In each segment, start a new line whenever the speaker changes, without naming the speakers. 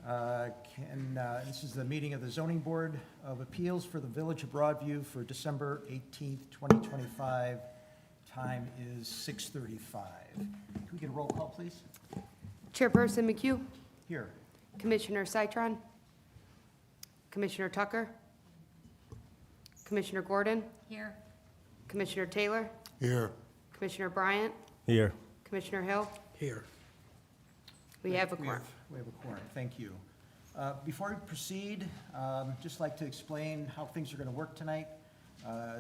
This is the meeting of the Zoning Board of Appeals for the Village of Broadview for December 18th, 2025. Time is 6:35. Can we get a roll call, please?
Chairperson McHugh,
Here.
Commissioner Citron, Commissioner Tucker, Commissioner Gordon,
Here.
Commissioner Taylor,
Here.
Commissioner Bryant,
Here.
Commissioner Hill.
Here.
We have a quorum.
We have a quorum, thank you. Before we proceed, just like to explain how things are going to work tonight,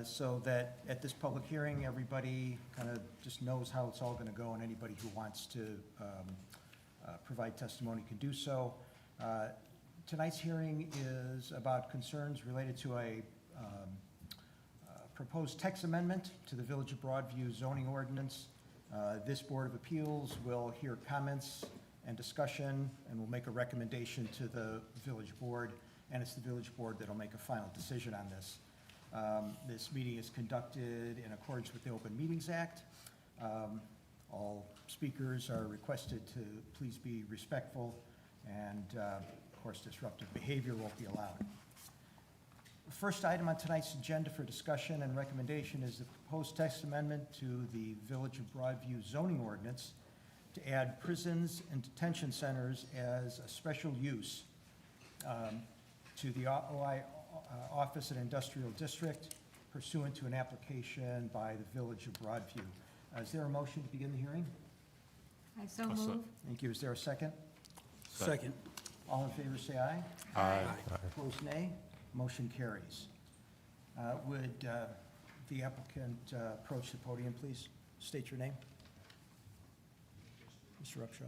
so that at this public hearing, everybody kind of just knows how it's all going to go, and anybody who wants to provide testimony can do so. Tonight's hearing is about concerns related to a proposed text amendment to the Village of Broadview zoning ordinance. This Board of Appeals will hear comments and discussion, and will make a recommendation to the village board, and it's the village board that'll make a final decision on this. This meeting is conducted in accordance with the Open Meetings Act. All speakers are requested to please be respectful, and of course, disruptive behavior won't be allowed. The first item on tonight's agenda for discussion and recommendation is the proposed text amendment to the Village of Broadview zoning ordinance to add prisons and detention centers as a special use to the OI Office and Industrial District pursuant to an application by the Village of Broadview. Is there a motion to begin the hearing?
I so move.
Thank you. Is there a second?
Second.
All in favor, say aye.
Aye.
Opposed, nay. Motion carries. Would the applicant approach the podium, please? State your name. Mr. Upshaw.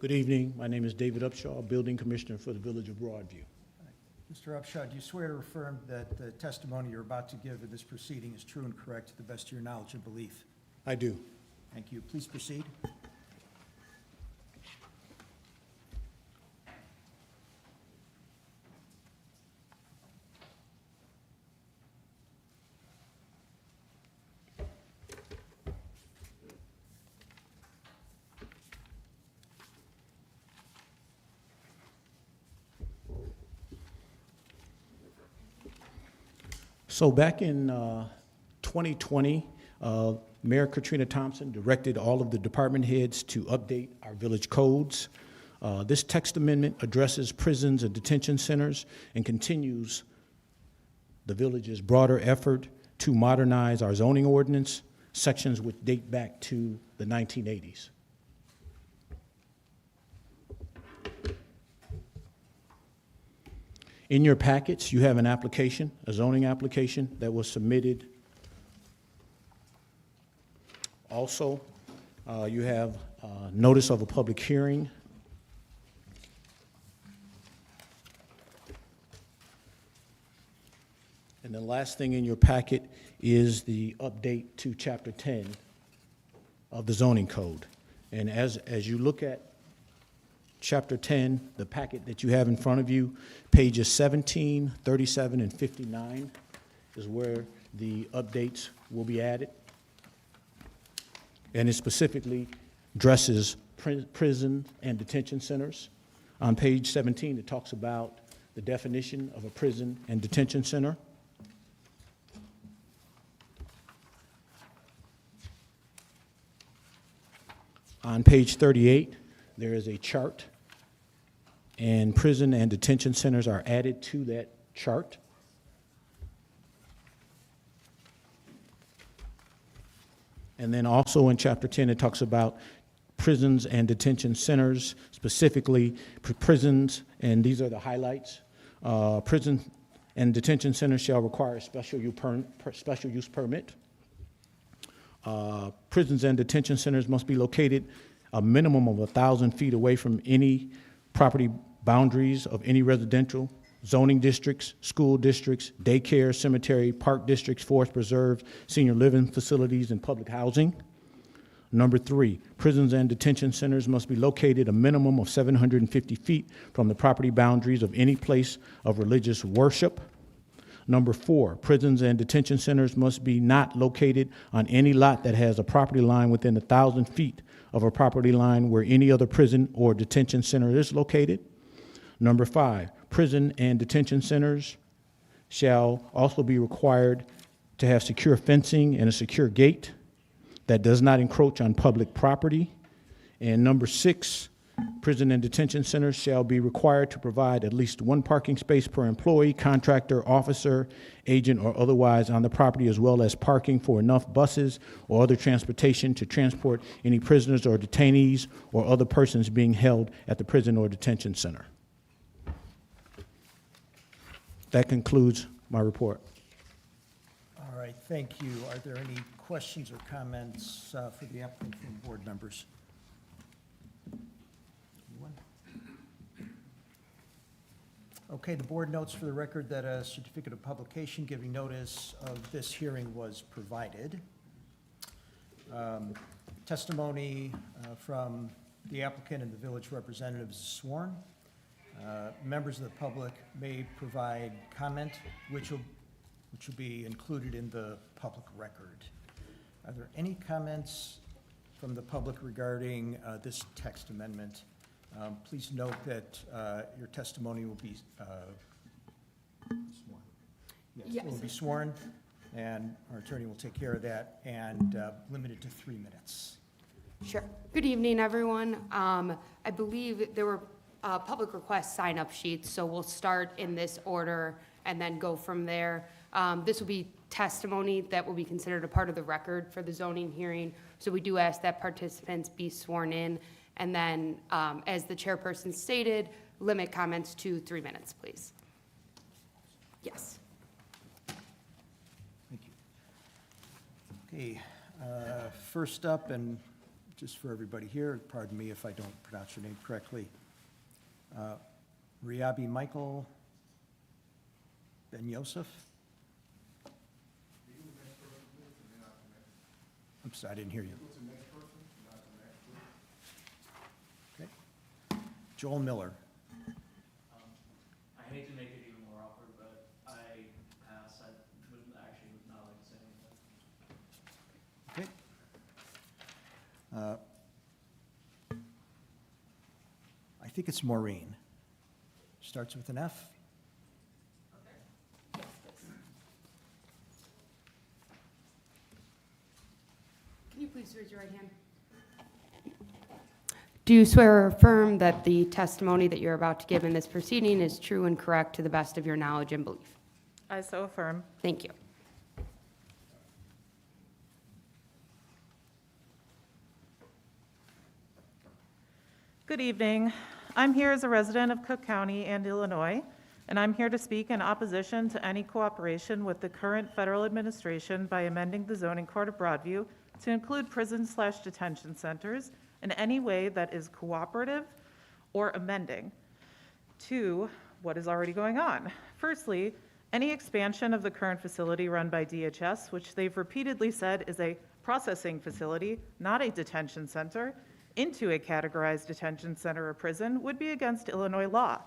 Good evening. My name is David Upshaw, Building Commissioner for the Village of Broadview.
Mr. Upshaw, do you swear to affirm that the testimony you're about to give in this proceeding is true and correct to the best of your knowledge and belief?
I do.
Thank you. Please proceed.
So back in 2020, Mayor Katrina Thompson directed all of the department heads to update our village codes. This text amendment addresses prisons and detention centers and continues the village's broader effort to modernize our zoning ordinance, sections which date back to the 1980s. In your packets, you have an application, a zoning application that was submitted. Also, you have notice of a public hearing. And the last thing in your packet is the update to Chapter 10 of the zoning code. And as you look at Chapter 10, the packet that you have in front of you, pages 17, 37, and 59 is where the updates will be added. And it specifically addresses prison and detention centers. On page 17, it talks about the definition of a prison and detention center. On page 38, there is a chart, and prison and detention centers are added to that chart. And then also in Chapter 10, it talks about prisons and detention centers, specifically prisons, and these are the highlights. Prison and detention centers shall require a special use permit. Prisons and detention centers must be located a minimum of 1,000 feet away from any property boundaries of any residential, zoning districts, school districts, daycare, cemetery, park districts, forest preserves, senior living facilities, and public housing. Number 3, prisons and detention centers must be located a minimum of 750 feet from the property boundaries of any place of religious worship. Number 4, prisons and detention centers must be not located on any lot that has a property line within 1,000 feet of a property line where any other prison or detention center is located. Number 5, prison and detention centers shall also be required to have secure fencing and a secure gate that does not encroach on public property. And number 6, prison and detention centers shall be required to provide at least one parking space per employee, contractor, officer, agent, or otherwise on the property, as well as parking for enough buses or other transportation to transport any prisoners or detainees or other persons being held at the prison or detention center. That concludes my report.
All right, thank you. Are there any questions or comments for the applicant from board members? Anyone? Okay, the board notes for the record that a certificate of publication giving notice of this hearing was provided. Testimony from the applicant and the village representatives is sworn. Members of the public may provide comment, which will be included in the public record. Are there any comments from the public regarding this text amendment? Please note that your testimony will be sworn. Yes, will be sworn, and our attorney will take care of that, and limited to 3 minutes.
Sure. Good evening, everyone. I believe there were public request sign-up sheets, so we'll start in this order and then go from there. This will be testimony that will be considered a part of the record for the zoning hearing, so we do ask that participants be sworn in, and then, as the chairperson stated, limit comments to 3 minutes, please. Yes.
Thank you. Okay, first up, and just for everybody here, pardon me if I don't pronounce your name correctly, Riabi Michael Ben Yosef? I'm sorry, I didn't hear you. Okay. Joel Miller.
I hate to make it even more awkward, but I pass. I would not like to say anything.
Okay. I think it's Maureen. Starts with an F.
Can you please raise your right hand? Do you swear or affirm that the testimony that you're about to give in this proceeding is true and correct to the best of your knowledge and belief?
I so affirm.
Thank you.
Good evening. I'm here as a resident of Cook County and Illinois, and I'm here to speak in opposition to any cooperation with the current federal administration by amending the zoning code of Broadview to include prison/detention centers in any way that is cooperative or amending to what is already going on. Firstly, any expansion of the current facility run by DHS, which they've repeatedly said is a processing facility, not a detention center, into a categorized detention center or prison would be against Illinois law.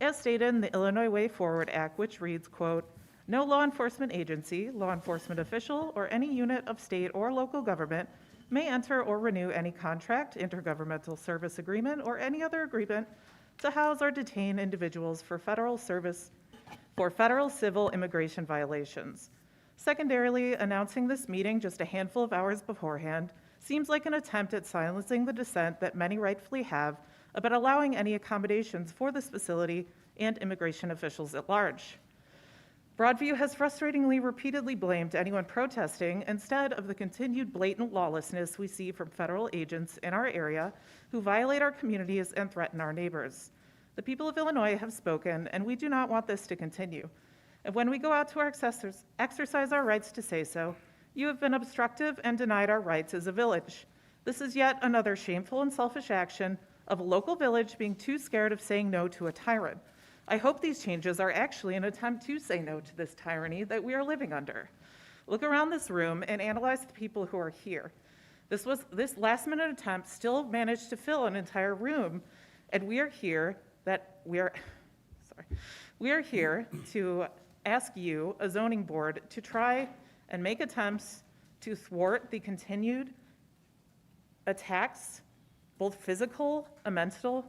As stated in the Illinois Way Forward Act, which reads, quote, "No law enforcement agency, law enforcement official, or any unit of state or local government may enter or renew any contract, intergovernmental service agreement, or any other agreement to house or detain individuals for federal civil immigration violations." Secondarily, announcing this meeting just a handful of hours beforehand seems like an attempt at silencing the dissent that many rightfully have about allowing any accommodations for this facility and immigration officials at large. Broadview has frustratingly repeatedly blamed anyone protesting instead of the continued blatant lawlessness we see from federal agents in our area who violate our communities and threaten our neighbors. The people of Illinois have spoken, and we do not want this to continue. And when we go out to exercise our rights to say so, you have been obstructive and denied our rights as a village. This is yet another shameful and selfish action of a local village being too scared of saying no to a tyrant. I hope these changes are actually an attempt to say no to this tyranny that we are living under. Look around this room and analyze the people who are here. This last-minute attempt still managed to fill an entire room, and we are here to ask you, a zoning board, to try and make attempts to thwart the continued attacks, both physical, mental,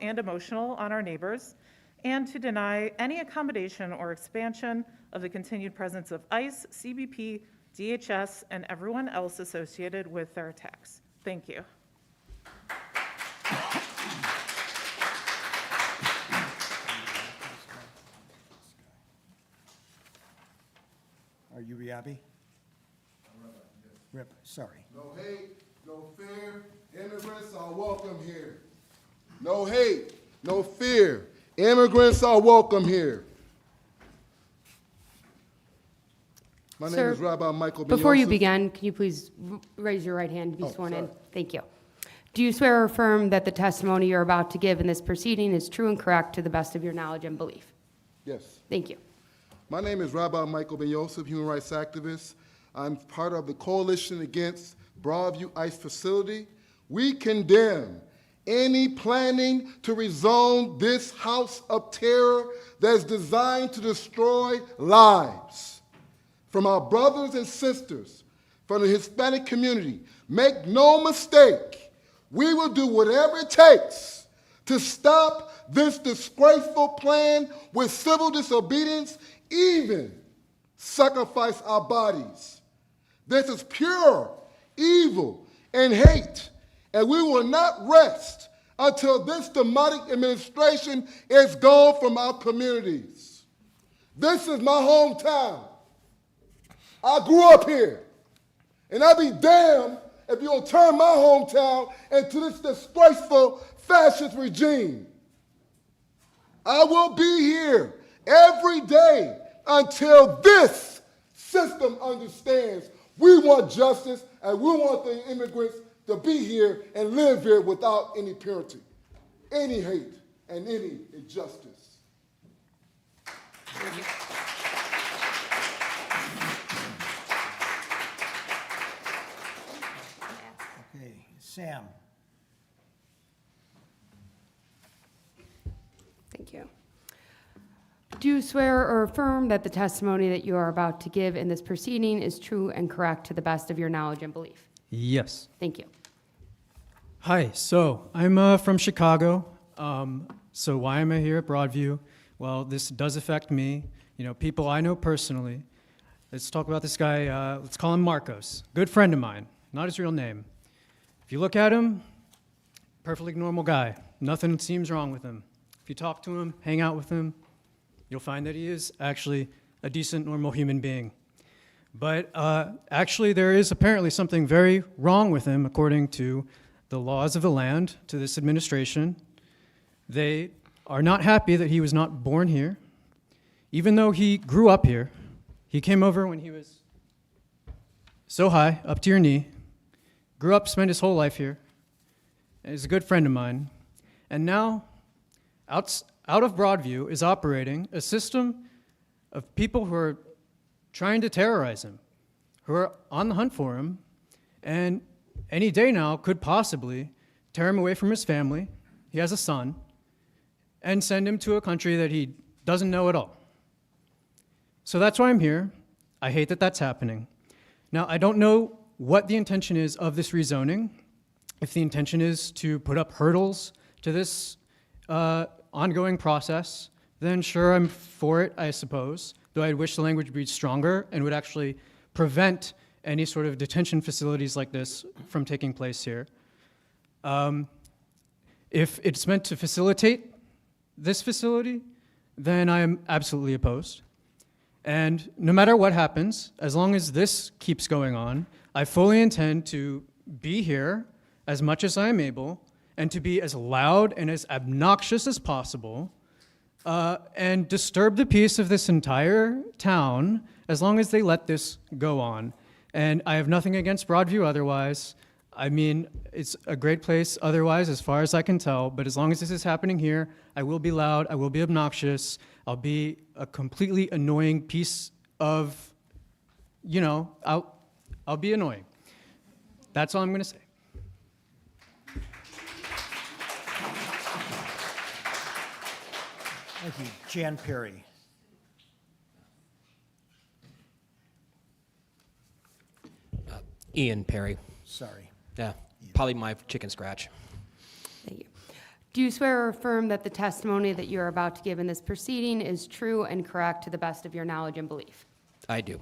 and emotional, on our neighbors, and to deny any accommodation or expansion of the continued presence of ICE, CBP, DHS, and everyone else associated with their attacks. Thank you.
Are you Riabi? Rip, sorry.
No hate, no fear, immigrants are welcome here. No hate, no fear, immigrants are welcome here. My name
Sir,
is Rabbi Michael
Before you
Benyosis.
begin, can you please raise your right hand to be
Oh,
sworn in?
sorry.
Thank you. Do you swear or affirm that the testimony you're about to give in this proceeding is true and correct to the best of your knowledge and belief?
Yes.
Thank you.
My name is Rabbi Michael Benyosis, human rights activist. I'm part of the Coalition Against Broadview ICE Facility. We condemn any planning to rezone this house of terror that's designed to destroy lives. From our brothers and sisters from the Hispanic community, make no mistake, we will do whatever it takes to stop this disgraceful plan with civil disobedience, even sacrifice our bodies. This is pure evil and hate, and we will not rest until this demonic administration is gone from our communities. This is my hometown. I grew up here, and I'd be damned if you'll turn my hometown into this disgraceful fascist regime. I will be here every day until this system understands we want justice and we want the immigrants to be here and live here without any purity, any hate, and any injustice.
Okay, Sam.
Thank you. Do you swear or affirm that the testimony that you are about to give in this proceeding is true and correct to the best of your knowledge and belief?
Yes.
Thank you.
Hi, so I'm from Chicago. So why am I here at Broadview? Well, this does affect me, people I know personally. Let's talk about this guy, let's call him Marcos. Good friend of mine, not his real name. If you look at him, perfectly normal guy. Nothing seems wrong with him. If you talk to him, hang out with him, you'll find that he is actually a decent, normal human being. But actually, there is apparently something very wrong with him, according to the laws of the land, to this administration. They are not happy that he was not born here. Even though he grew up here, he came over when he was so high, up to your knee, grew up, spent his whole life here, and is a good friend of mine. And now, out of Broadview is operating a system of people who are trying to terrorize him, who are on the hunt for him, and any day now could possibly tear him away from his family. He has a son, and send him to a country that he doesn't know at all. So that's why I'm here. I hate that that's happening. Now, I don't know what the intention is of this rezoning. If the intention is to put up hurdles to this ongoing process, then sure, I'm for it, I suppose, though I wish the language would be stronger and would actually prevent any sort of detention facilities like this from taking place here. If it's meant to facilitate this facility, then I am absolutely opposed. And no matter what happens, as long as this keeps going on, I fully intend to be here as much as I am able and to be as loud and as obnoxious as possible and disturb the peace of this entire town as long as they let this go on. And I have nothing against Broadview otherwise. I mean, it's a great place otherwise, as far as I can tell, but as long as this is happening here, I will be loud, I will be obnoxious, I'll be a completely annoying piece of, I'll be annoying. That's all I'm going to say.
Thank you. Jan Perry.
Ian Perry.
Sorry.
Yeah, probably my chicken scratch.
Thank you. Do you swear or affirm that the testimony that you are about to give in this proceeding is true and correct to the best of your knowledge and belief?
I do.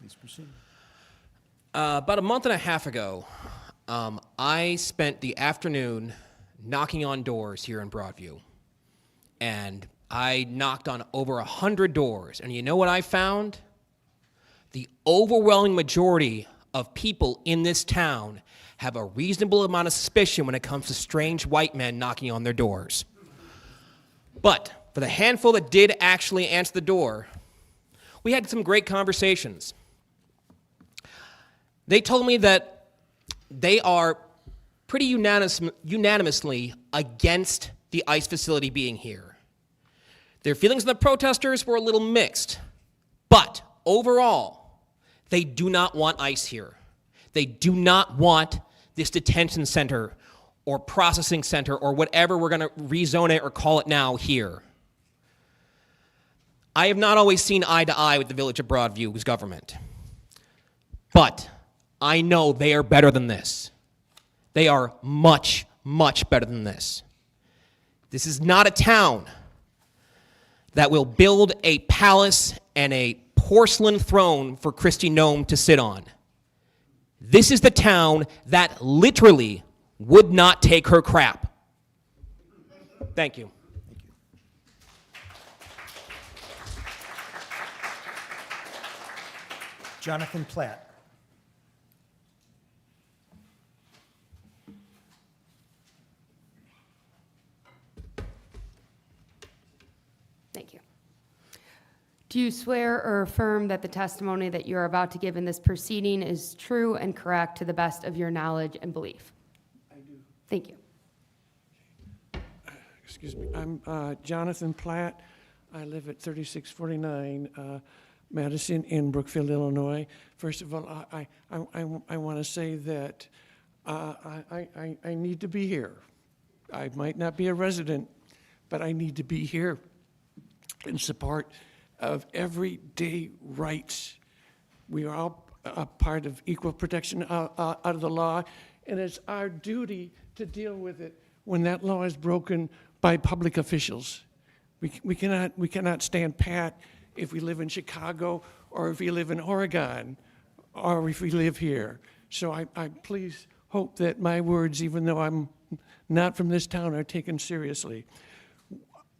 Please proceed.
About a month and a half ago, I spent the afternoon knocking on doors here in Broadview. And I knocked on over 100 doors. And you know what I found? The overwhelming majority of people in this town have a reasonable amount of suspicion when it comes to strange white men knocking on their doors. But for the handful that did actually answer the door, we had some great conversations. They told me that they are pretty unanimously against the ICE facility being here. Their feelings on the protesters were a little mixed, but overall, they do not want ICE here. They do not want this detention center or processing center or whatever we're going to rezone it or call it now here. I have not always seen eye to eye with the Village of Broadview's government, but I know they are better than this. They are much, much better than this. This is not a town that will build a palace and a porcelain throne for Kristi Noem to sit on. This is the town that literally would not take her crap. Thank you.
Jonathan Platt.
Thank you. Do you swear or affirm that the testimony that you are about to give in this proceeding is true and correct to the best of your knowledge and belief? I do. Thank you.
Excuse me, I'm Jonathan Platt. I live at 3649 Madison in Brookfield, Illinois. First of all, I want to say that I need to be here. I might not be a resident, but I need to be here in support of everyday rights. We are all a part of equal protection out of the law, and it's our duty to deal with it when that law is broken by public officials. We cannot stand pat if we live in Chicago or if we live in Oregon or if we live here. So I please hope that my words, even though I'm not from this town, are taken seriously.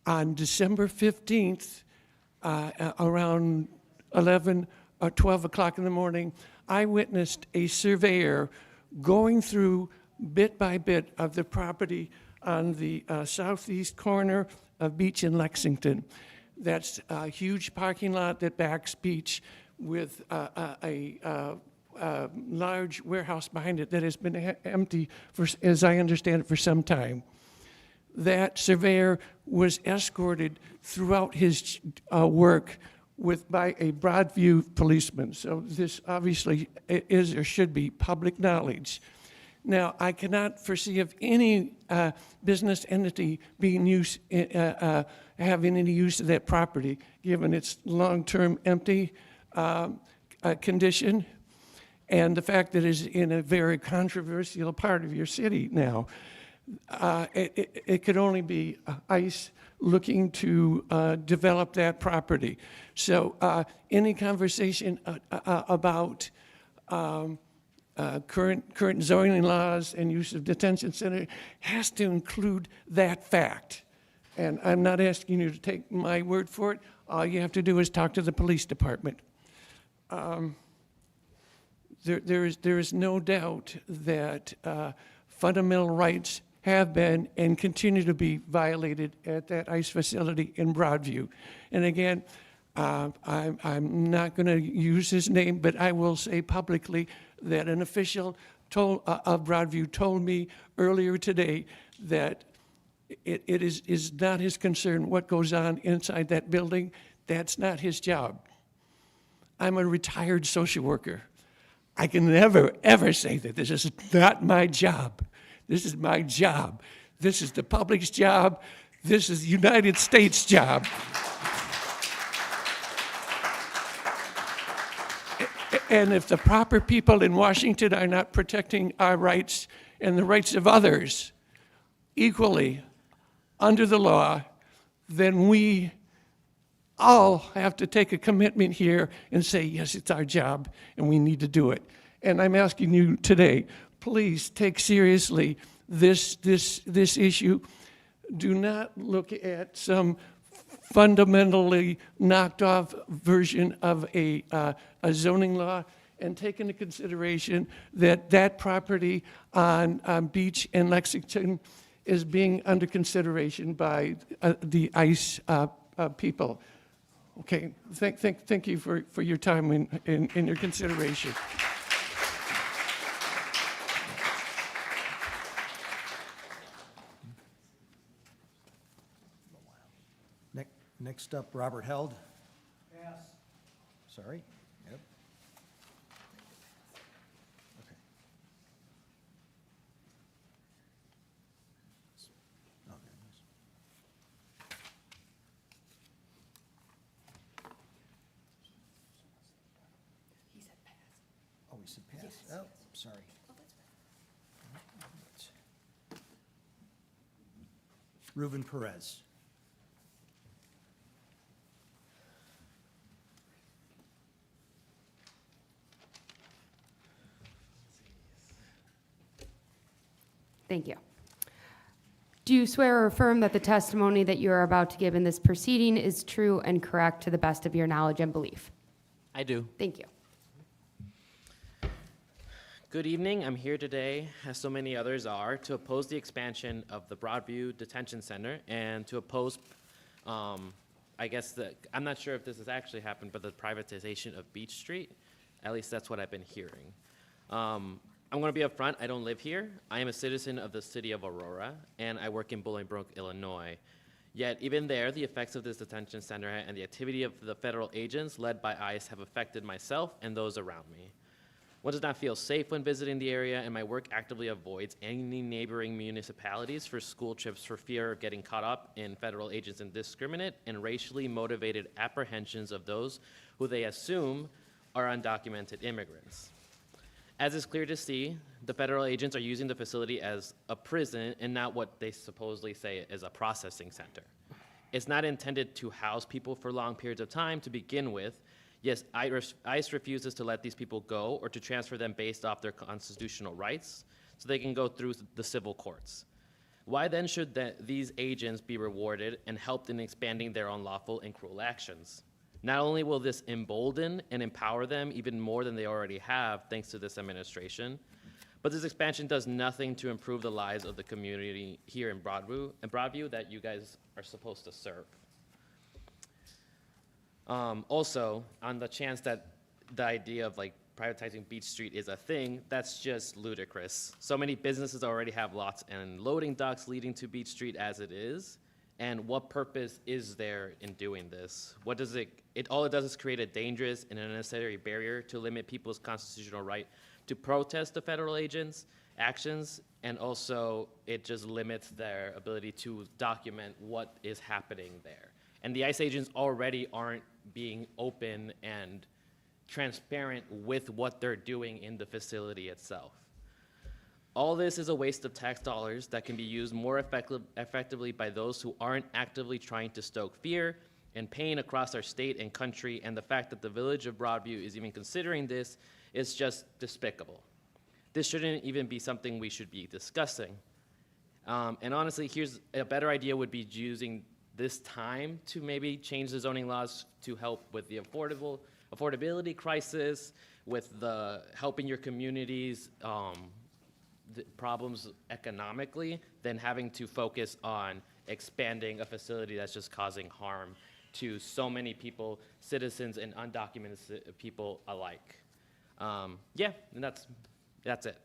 On December 15th, around 11 or 12 o'clock in the morning, I witnessed a surveyor going through bit by bit of the property on the southeast corner of Beach in Lexington. That's a huge parking lot that backs Beach with a large warehouse behind it that has been empty, for, as I understand it, for some time. That surveyor was escorted throughout his work by a Broadview policeman. So this obviously is or should be public knowledge. Now, I cannot foresee of any business entity being having any use of that property, given its long-term empty condition and the fact that it is in a very controversial part of your city now. It could only be ICE looking to develop that property. So any conversation about current zoning laws and use of detention center has to include that fact. And I'm not asking you to take my word for it. All you have to do is talk to the police department. There is no doubt that fundamental rights have been and continue to be violated at that ICE facility in Broadview. And again, I'm not going to use his name, but I will say publicly that an official of Broadview told me earlier today that it is not his concern what goes on inside that building. That's not his job. I'm a retired social worker. I can never, ever say that this is not my job. This is my job. This is the public's job. This is the United States' job. And if the proper people in Washington are not protecting our rights and the rights of others equally under the law, then we all have to take a commitment here and say, yes, it's our job and we need to do it. And I'm asking you today, please take seriously this issue. Do not look at some fundamentally knocked off version of a zoning law, and take into consideration that that property on Beach and Lexington is being under consideration by the ICE people. Okay, thank you for your time and your consideration.
Next up, Robert Held. Yes. Sorry. Yep. Okay. Okay.
He said pass.
Oh, we said pass? Oh, sorry. Ruben Perez.
Thank you. Do you swear or affirm that the testimony that you are about to give in this proceeding is true and correct to the best of your knowledge and belief?
I do.
Thank you.
Good evening. I'm here today, as so many others are, to oppose the expansion of the Broadview Detention Center and to oppose, I'm not sure if this has actually happened, but the privatization of Beach Street. At least that's what I've been hearing. I'm going to be upfront. I don't live here. I am a citizen of the city of Aurora, and I work in Bolingbrook, Illinois. Yet, even there, the effects of this detention center and the activity of the federal agents led by ICE have affected myself and those around me. One does not feel safe when visiting the area, and my work actively avoids any neighboring municipalities for school trips for fear of getting caught up in federal agents' indiscriminate and racially motivated apprehensions of those who they assume are undocumented immigrants. As is clear to see, the federal agents are using the facility as a prison and not what they supposedly say is a processing center. It's not intended to house people for long periods of time to begin with. Yes, ICE refuses to let these people go or to transfer them based off their constitutional rights so they can go through the civil courts. Why then should these agents be rewarded and helped in expanding their unlawful and cruel actions? Not only will this embolden and empower them even more than they already have thanks to this administration, but this expansion does nothing to improve the lives of the community here in Broadview that you guys are supposed to serve. Also, on the chance that the idea of privatizing Beach Street is a thing, that's just ludicrous. So many businesses already have lots and loading docks leading to Beach Street as it is. And what purpose is there in doing this? What does all it does is create a dangerous and unnecessary barrier to limit people's constitutional right to protest the federal agents' actions, and also it just limits their ability to document what is happening there. And the ICE agents already aren't being open and transparent with what they're doing in the facility itself. All this is a waste of tax dollars that can be used more effectively by those who aren't actively trying to stoke fear and pain across our state and country, and the fact that the village of Broadview is even considering this is just despicable. This shouldn't even be something we should be discussing. And honestly, here's a better idea would be using this time to maybe change the zoning laws to help with the affordability crisis, with the helping your communities the problems economically, than having to focus on expanding a facility that's just causing harm to so many people, citizens and undocumented people alike. Yeah, and that's it.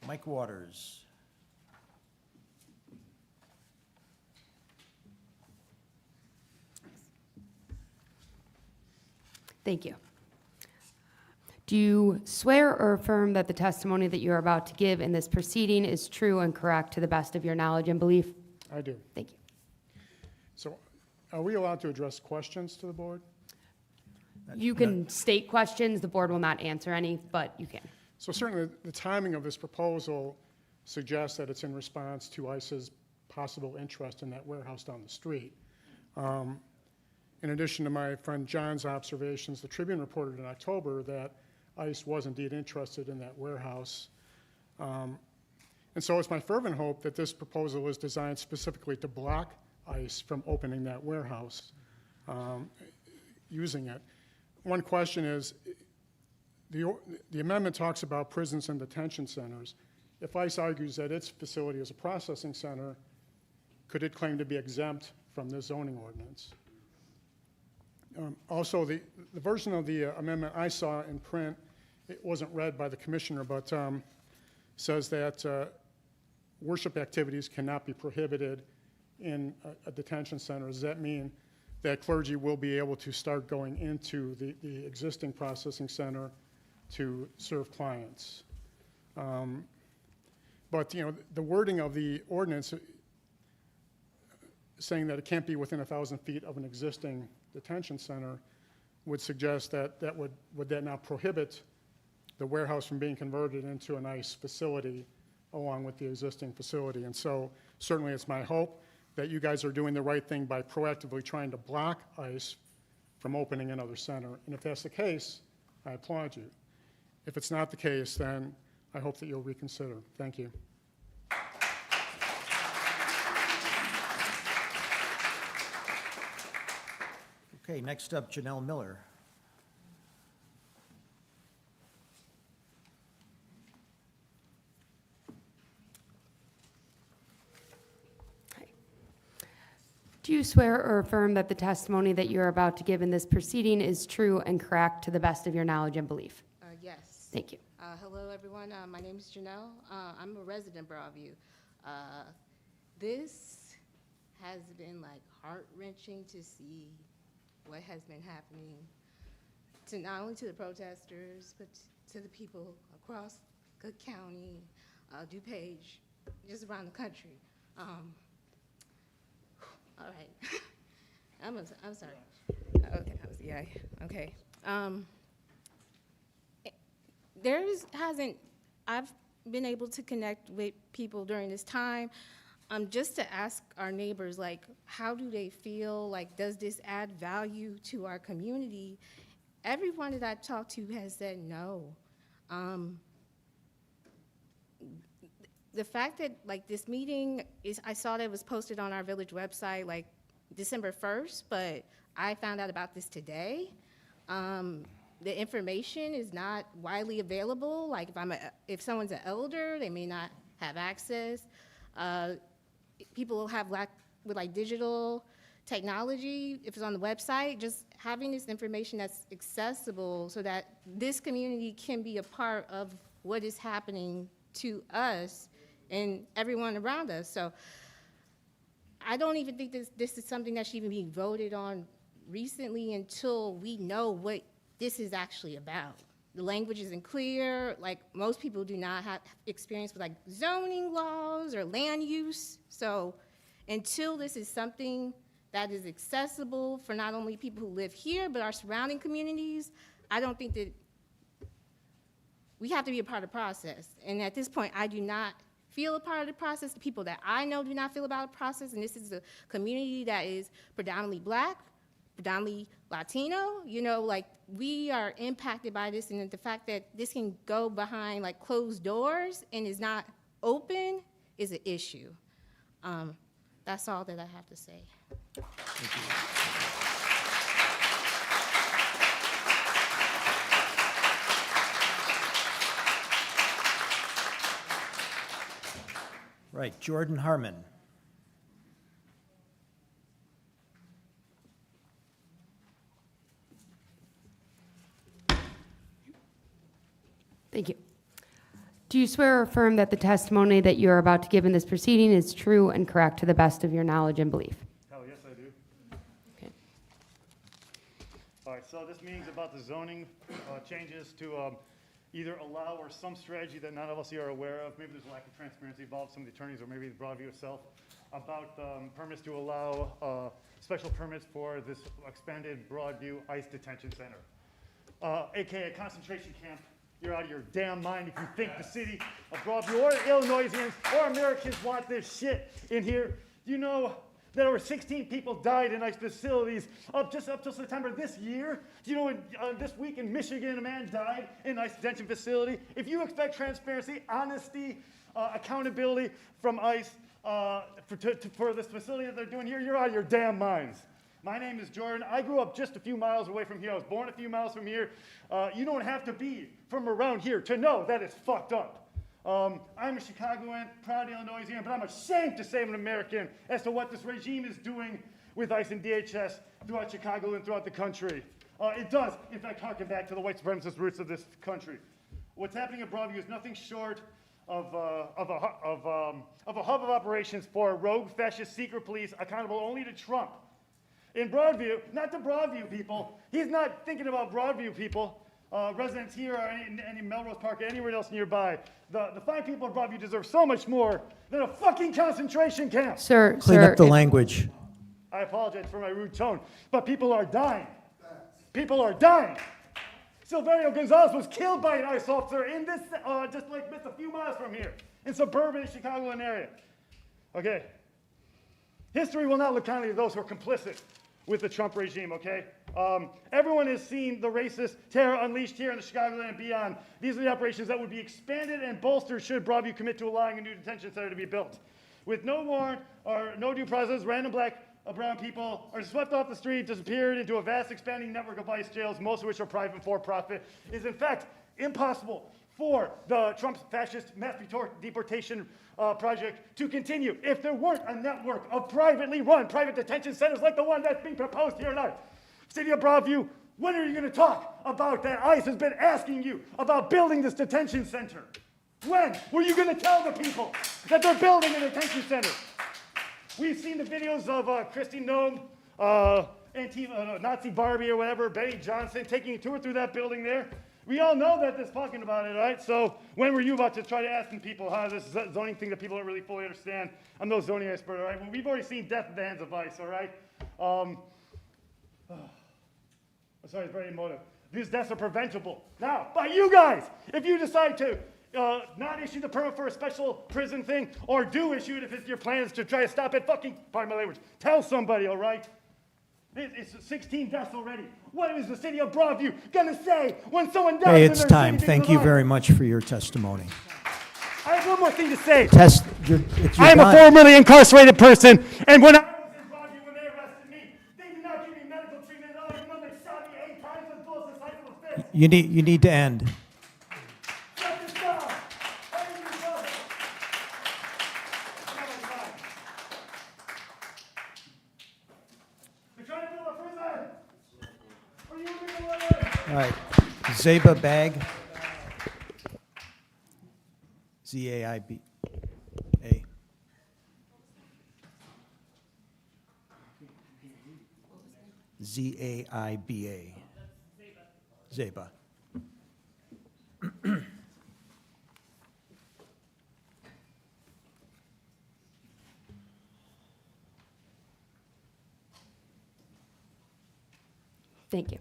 Mike Waters.
Thank you. Do you swear or affirm that the testimony that you are about to give in this proceeding is true and correct to the best of your knowledge and belief?
I do.
Thank you.
So are we allowed to address questions to the board?
You can state questions, the board will not answer any, but you can.
So certainly, the timing of this proposal suggests that it's in response to ICE's possible interest in that warehouse down the street. In addition to my friend John's observations, the Tribune reported in October that ICE was indeed interested in that warehouse. And so it's my fervent hope that this proposal is designed specifically to block ICE from opening that warehouse, using it. One question is, the amendment talks about prisons and detention centers. If ICE argues that its facility is a processing center, could it claim to be exempt from this zoning ordinance? Also, the version of the amendment I saw in print, it wasn't read by the commissioner, but says that worship activities cannot be prohibited in a detention center. Does that mean that clergy will be able to start going into the existing processing center to serve clients? But you know, the wording of the ordinance saying that it can't be within 1,000 feet of an existing detention center would suggest that would that not prohibit the warehouse from being converted into an ICE facility along with the existing facility. And so certainly it's my hope that you guys are doing the right thing by proactively trying to block ICE from opening another center. And if that's the case, I applaud you. If it's not the case, then I hope that you'll reconsider. Thank you.
Okay, next up, Janelle Miller.
Hi. Do you swear or affirm that the testimony that you are about to give in this proceeding is true and correct to the best of your knowledge and belief?
Yes.
Thank you.
Hello, everyone. My name is Janelle. I'm a resident Broadview. This has been like heart-wrenching to see what has been happening to not only to the protesters, but to the people across Cook County, DuPage, just around the country. All right. I'm sorry. Okay. Okay. I've been able to connect with people during this time, just to ask our neighbors, like, how do they feel? Like, does this add value to our community? Everyone that I've talked to has said no. The fact that, like, this meeting I saw that it was posted on our village website, like, December 1st, but I found out about this today. The information is not widely available. Like, if someone's an elder, they may not have access. People with like digital technology, if it's on the website, just having this information that's accessible so that this community can be a part of what is happening to us and everyone around us. So I don't even think this is something that should even be voted on recently until we know what this is actually about. The language isn't clear. Like, most people do not have experience with like zoning laws or land use. So until this is something that is accessible for not only people who live here, but our surrounding communities, I don't think that we have to be a part of the process. And at this point, I do not feel a part of the process. The people that I know do not feel about the process, and this is a community that is predominantly Black, predominantly Latino, you know, like, we are impacted by this, and the fact that this can go behind like closed doors and is not open is an issue. That's all that I have to say.
Right, Jordan Harmon.
Thank you. Do you swear or affirm that the testimony that you are about to give in this proceeding is true and correct to the best of your knowledge and belief?
Hell, yes, I do.
Okay.
All right, so this meeting's about the zoning changes to either allow or some strategy that none of us here are aware of. Maybe there's a lack of transparency involved, some of the attorneys or maybe Broadview itself, about permits to allow special permits for this expanded Broadview ICE detention center, AKA concentration camp. You're out of your damn mind if you think the city of Broadview or Illinoisans or Americans want this shit in here. You know that over 16 people died in ICE facilities just up till September this year. Do you know this week in Michigan, a man died in an ICE detention facility? If you expect transparency, honesty, accountability from ICE for this facility that they're doing here, you're out of your damn minds. My name is Jordan. I grew up just a few miles away from here. I was born a few miles from here. You don't have to be from around here to know that it's fucked up. I'm a Chicagoan, proud Illinoisian, but I'm ashamed to say I'm an American as to what this regime is doing with ICE and DHS throughout Chicago and throughout the country. It does, in fact, harken back to the white supremacist roots of this country. What's happening at Broadview is nothing short of a hub of operations for rogue fascist secret police accountable only to Trump. In Broadview, not the Broadview people. He's not thinking about Broadview people. Residents here or any Melrose Park or anywhere else nearby. The fine people of Broadview deserve so much more than a fucking concentration camp.
Sir,
Clean
sir,
up the language.
I apologize for my rude tone, but people are dying. People are dying. Silverio Gonzalez was killed by an ICE officer in this, just a few miles from here, in suburban Chicagoland area. Okay. History will not look kindly to those who are complicit with the Trump regime, okay? Everyone has seen the racist terror unleashed here in the Chicagoland and beyond. These are the operations that would be expanded and bolstered should Broadview commit to allowing a new detention center to be built. With no warrant or no due process, random black brown people are swept off the street, disappeared into a vast expanding network of ICE jails, most of which are private and for-profit. It is in fact impossible for the Trump's fascist mass deportation project to continue if there weren't a network of privately run private detention centers like the one that's being proposed here tonight. City of Broadview, when are you going to talk about that? ICE has been asking you about building this detention center. When were you going to tell the people that they're building a detention center? We've seen the videos of Kristi Noem, Nazi Barbie or whatever, Benny Johnson taking a tour through that building there. We all know that they're talking about it, right? So when were you about to try to ask people how this zoning thing that people don't really fully understand? I'm no zoning expert, all right? Well, we've already seen death at the hands of ICE, all right? Sorry, it's very emotive. These deaths are preventable. Now, by you guys, if you decide to not issue the permit for a special prison thing, or do issue it if it's your plans to try to stop it, fucking, pardon my language, tell somebody, all right? It's 16 deaths already. What is the city of Broadview gonna say when someone dies?
Hey,
in
it's
their
time.
city
Thank
being
you
alive?
very much for your testimony.
I have one more thing to say. I am a formerly incarcerated person, and when I was in Broadview when they arrested me, they did not give me medical treatment at all, even though they shot me 8 times with bullets the size of a fist.
You need to end.
Shut this down. I need to go. They're trying to build a prison. Are you moving away?
All right. Zeba Bag. Z-A-I-B-A. Z-A-I-B-A. Zeba.
Thank you.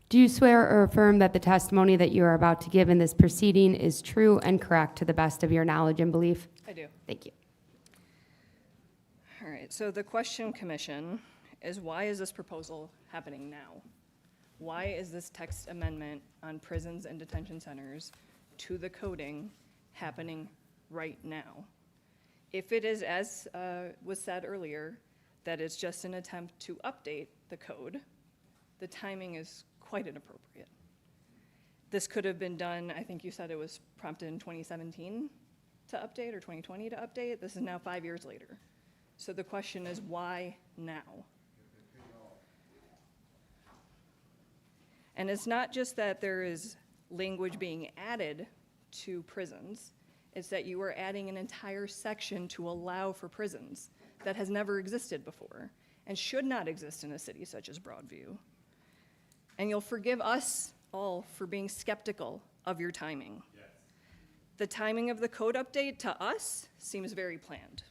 Do you swear or affirm that the testimony that you are about to give in this proceeding is true and correct to the best of your knowledge and belief?
I do.
Thank you.
All right, so the question, Commission, is why is this proposal happening now? Why is this text amendment on prisons and detention centers to the coding happening right now? If it is, as was said earlier, that it's just an attempt to update the code, the timing is quite inappropriate. This could have been done, I think you said it was prompted in 2017 to update, or 2020 to update. This is now 5 years later. So the question is, why now? And it's not just that there is language being added to prisons, it's that you are adding an entire section to allow for prisons that has never existed before and should not exist in a city such as Broadview. and you'll forgive us all for being skeptical of your timing. The timing of the code update to us seems very planned.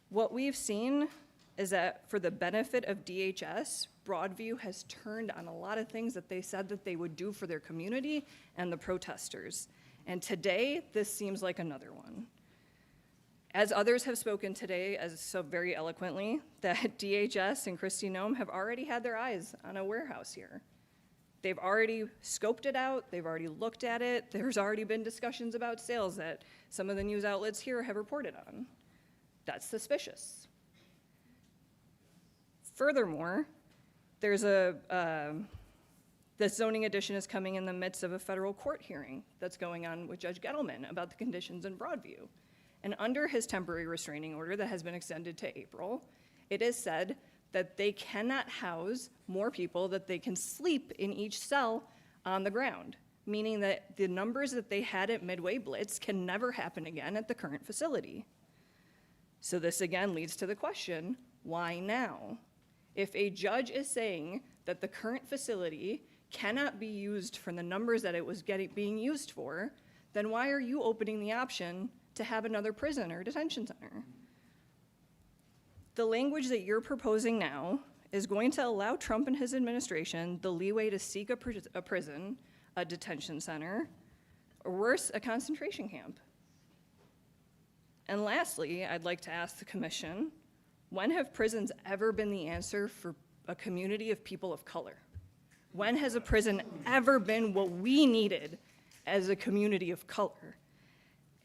What we've seen is that for the benefit of DHS, Broadview has turned on a lot of things that they said that they would do for their community and the protesters. And today, this seems like another one. As others have spoken today, as so very eloquently, that DHS and Kristi Noem have already had their eyes on a warehouse here. They've already scoped it out, they've already looked at it, there's already been discussions about sales that some of the news outlets here have reported on. That's suspicious. Furthermore, there's this zoning addition is coming in the midst of a federal court hearing that's going on with Judge Gettleman about the conditions in Broadview. And under his temporary restraining order that has been extended to April, it is said that they cannot house more people, that they can sleep in each cell on the ground, meaning that the numbers that they had at Midway Blitz can never happen again at the current facility. So this again leads to the question, why now? If a judge is saying that the current facility cannot be used for the numbers that it was being used for, then why are you opening the option to have another prison or detention center? The language that you're proposing now is going to allow Trump and his administration the leeway to seek a prison, a detention center, or worse, a concentration camp. And lastly, I'd like to ask the commission, when have prisons ever been the answer for a community of people of color? When has a prison ever been what we needed as a community of color?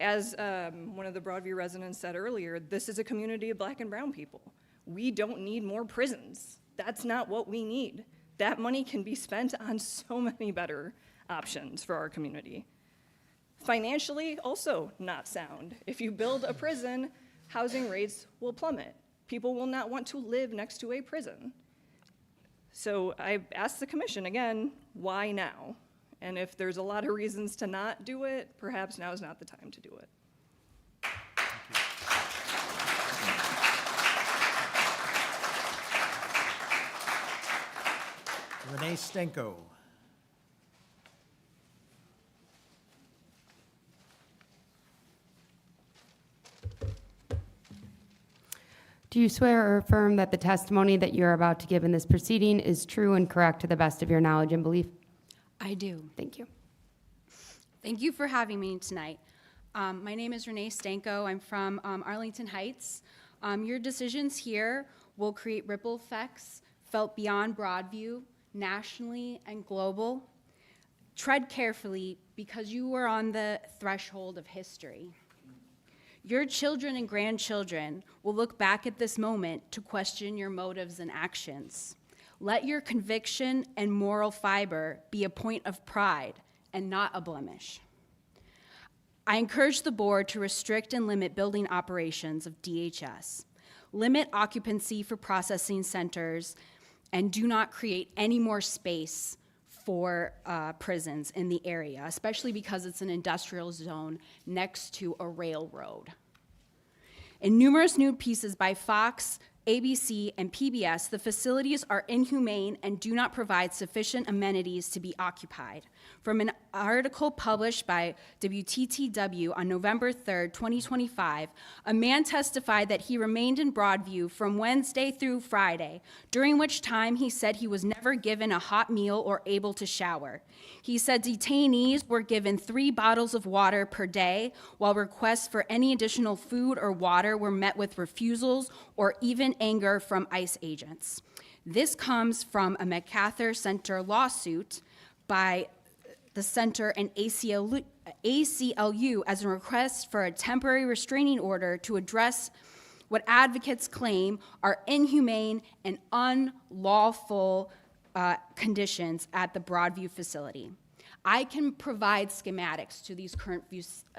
As one of the Broadview residents said earlier, this is a community of Black and brown people. We don't need more prisons. That's not what we need. That money can be spent on so many better options for our community. Financially, also not sound. If you build a prison, housing rates will plummet. People will not want to live next to a prison. So I asked the commission again, why now? And if there's a lot of reasons to not do it, perhaps now is not the time to do it.
Renee Stenko.
Do you swear or affirm that the testimony that you're about to give in this proceeding is true and correct to the best of your knowledge and belief?
I do.
Thank you.
Thank you for having me tonight. My name is Renee Stanko. I'm from Arlington Heights. Your decisions here will create ripple effects felt beyond Broadview, nationally and global. Tread carefully because you are on the threshold of history. Your children and grandchildren will look back at this moment to question your motives and actions. Let your conviction and moral fiber be a point of pride and not a blemish. I encourage the board to restrict and limit building operations of DHS, limit occupancy for processing centers, and do not create any more space for prisons in the area, especially because it's an industrial zone next to a railroad. In numerous new pieces by Fox, ABC, and PBS, the facilities are inhumane and do not provide sufficient amenities to be occupied. From an article published by WTTW on November 3rd, 2025, a man testified that he remained in Broadview from Wednesday through Friday, during which time he said he was never given a hot meal or able to shower. He said detainees were given 3 bottles of water per day, while requests for any additional food or water were met with refusals or even anger from ICE agents. This comes from a MacArthur Center lawsuit by the center and ACLU as a request for a temporary restraining order to address what advocates claim are inhumane and unlawful conditions at the Broadview facility. I can provide schematics to these current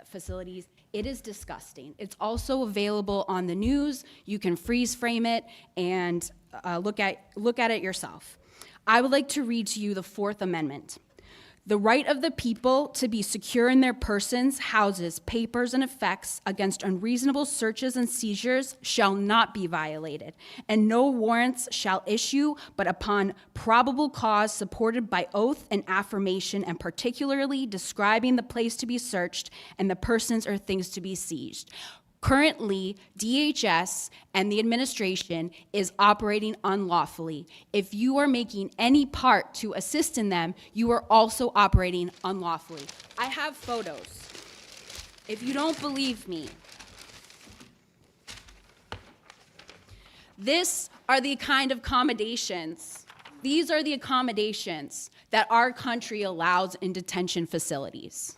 facilities. It is disgusting. It's also available on the news. You can freeze frame it and look at it yourself. I would like to read to you the 4th Amendment. The right of the people to be secure in their persons, houses, papers, and effects against unreasonable searches and seizures shall not be violated, and no warrants shall issue but upon probable cause supported by oath and affirmation, and particularly describing the place to be searched and the persons or things to be seized. Currently, DHS and the administration is operating unlawfully. If you are making any part to assist in them, you are also operating unlawfully. I have photos. If you don't believe me, these are the kind of accommodations. These are the accommodations that our country allows in detention facilities.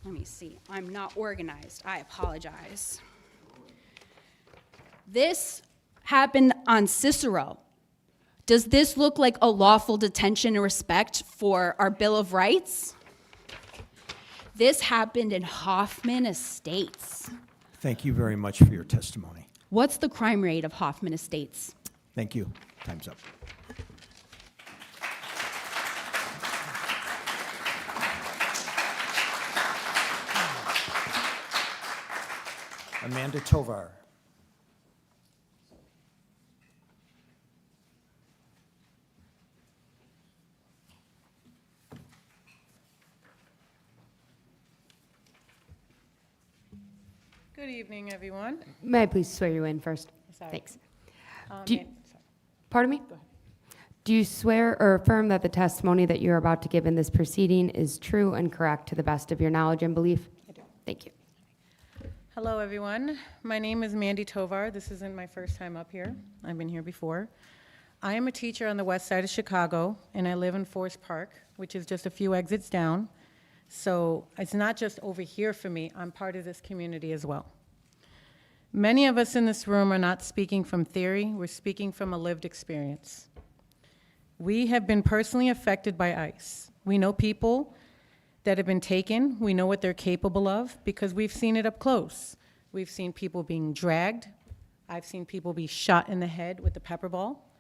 Let me see, I'm not organized, I apologize. This happened on Cicero. Does this look like a lawful detention in respect for our Bill of Rights? This happened in Hoffman Estates.
Thank you very much for your testimony.
What's the crime rate of Hoffman Estates?
Thank you. Time's up. Amanda Tovar.
Good evening, everyone.
May I please swear you in first?
Sorry.
Thanks.
Um,
Do you-
and- sorry.
Pardon me? Do you swear or affirm that the testimony that you're about to give in this proceeding is true and correct to the best of your knowledge and belief?
I do.
Thank you.
Hello, everyone. My name is Mandy Tovar. This isn't my first time up here. I've been here before. I am a teacher on the west side of Chicago, and I live in Forest Park, which is just a few exits down. So it's not just over here for me. I'm part of this community as well. Many of us in this room are not speaking from theory. We're speaking from a lived experience. We have been personally affected by ICE. We know people that have been taken. We know what they're capable of because we've seen it up close. We've seen people being dragged. I've seen people be shot in the head with a pepper ball.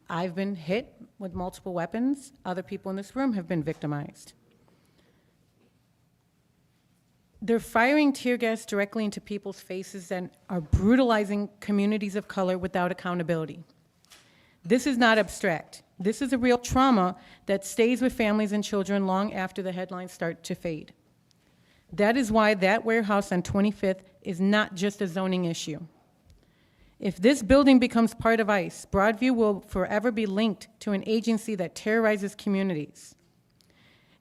I've been hit with multiple weapons. Other people in this room have been victimized. They're firing tear gas directly into people's faces and are brutalizing communities of color without accountability. This is not abstract. This is a real trauma that stays with families and children long after the headlines start to fade. That is why that warehouse on 25th is not just a zoning issue. If this building becomes part of ICE, Broadview will forever be linked to an agency that terrorizes communities.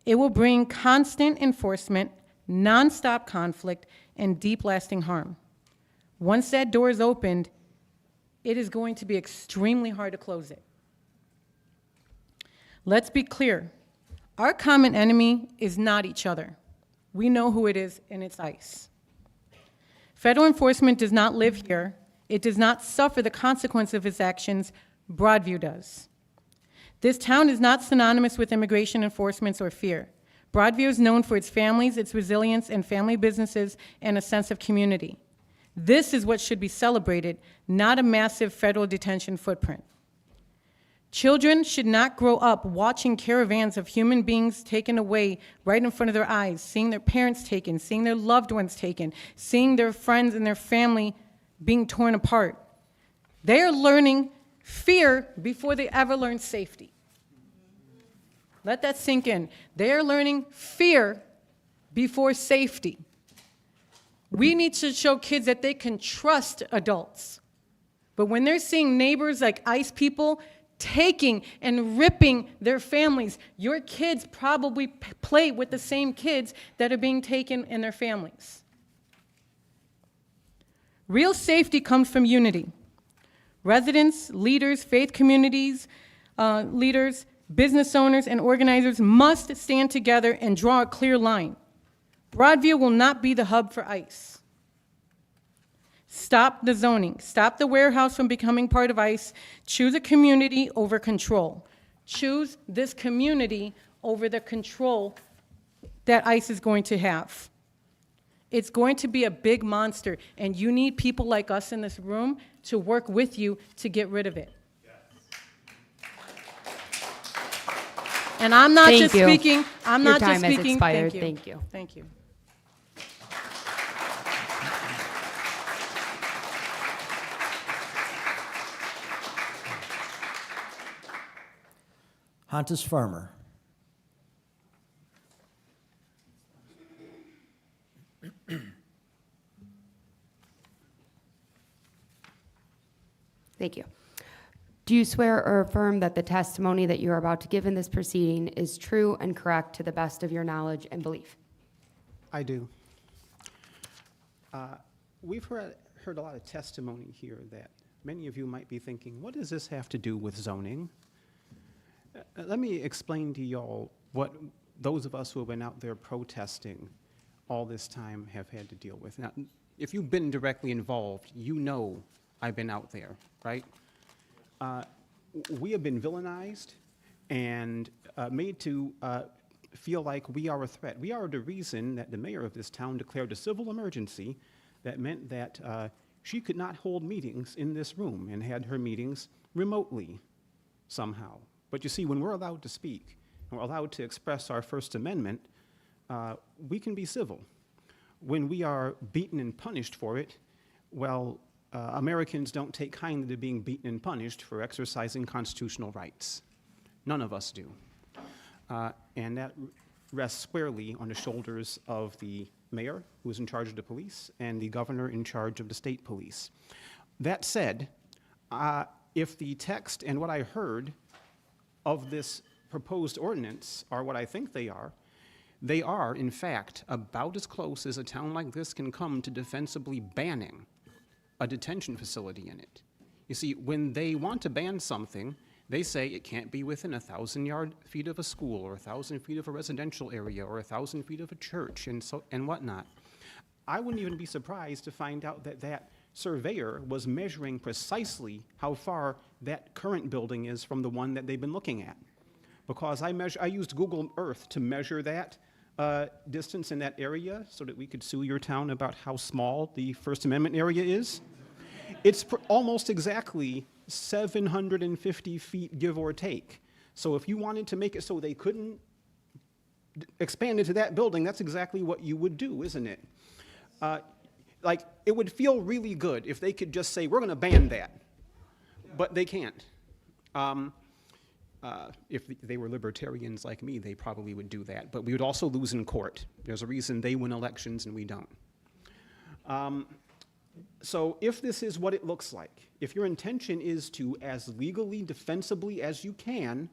It will bring constant enforcement, nonstop conflict, and deep lasting harm. Once that door is opened, it is going to be extremely hard to close it. Let's be clear. Our common enemy is not each other. We know who it is, and it's ICE. Federal enforcement does not live here. It does not suffer the consequence of its actions. Broadview does. This town is not synonymous with immigration enforcement or fear. Broadview is known for its families, its resilience, and family businesses, and a sense of community. This is what should be celebrated, not a massive federal detention footprint. Children should not grow up watching caravans of human beings taken away right in front of their eyes, seeing their parents taken, seeing their loved ones taken, seeing their friends and their family being torn apart. They are learning fear before they ever learn safety. Let that sink in. They are learning fear before safety. We need to show kids that they can trust adults. But when they're seeing neighbors like ICE people taking and ripping their families, your kids probably play with the same kids that are being taken in their families. Real safety comes from unity. Residents, leaders, faith communities, leaders, business owners, and organizers must stand together and draw a clear line. Broadview will not be the hub for ICE. Stop the zoning. Stop the warehouse from becoming part of ICE. Choose a community over control. Choose this community over the control that ICE is going to have. It's going to be a big monster, and you need people like us in this room to work with you to get rid of it.
And I'm not
Thank
just
you.
speaking, I'm
Your
not just
time has
speaking.
expired.
Thank you.
Thank you.
Thank you.
Hontus Farmer.
Thank you. Do you swear or affirm that the testimony that you are about to give in this proceeding is true and correct to the best of your knowledge and belief?
I do. We've heard a lot of testimony here that many of you might be thinking, what does this have to do with zoning? Let me explain to y'all what those of us who have been out there protesting all this time have had to deal with. Now, if you've been directly involved, you know I've been out there, right? We have been villainized and made to feel like we are a threat. We are the reason that the mayor of this town declared a civil emergency that meant that she could not hold meetings in this room and had her meetings remotely somehow. But you see, when we're allowed to speak, and we're allowed to express our First Amendment, we can be civil. When we are beaten and punished for it, well, Americans don't take kindly to being beaten and punished for exercising constitutional rights. None of us do. And that rests squarely on the shoulders of the mayor, who is in charge of the police, and the governor in charge of the state police. That said, if the text and what I heard of this proposed ordinance are what I think they are, in fact, about as close as a town like this can come to defensively banning a detention facility in it. You see, when they want to ban something, they say it can't be within 1,000 feet of a school, or 1,000 feet of a residential area, or 1,000 feet of a church, and whatnot. I wouldn't even be surprised to find out that that surveyor was measuring precisely how far that current building is from the one that they've been looking at. Because I used Google Earth to measure that distance in that area so that we could sue your town about how small the First Amendment area is. It's almost exactly 750 feet, give or take. So if you wanted to make it so they couldn't expand into that building, that's exactly what you would do, isn't it? Like, it would feel really good if they could just say, we're going to ban that. But they can't. If they were libertarians like me, they probably would do that. But we would also lose in court. There's a reason they win elections and we don't. So if this is what it looks like, if your intention is to, as legally, defensibly as you can,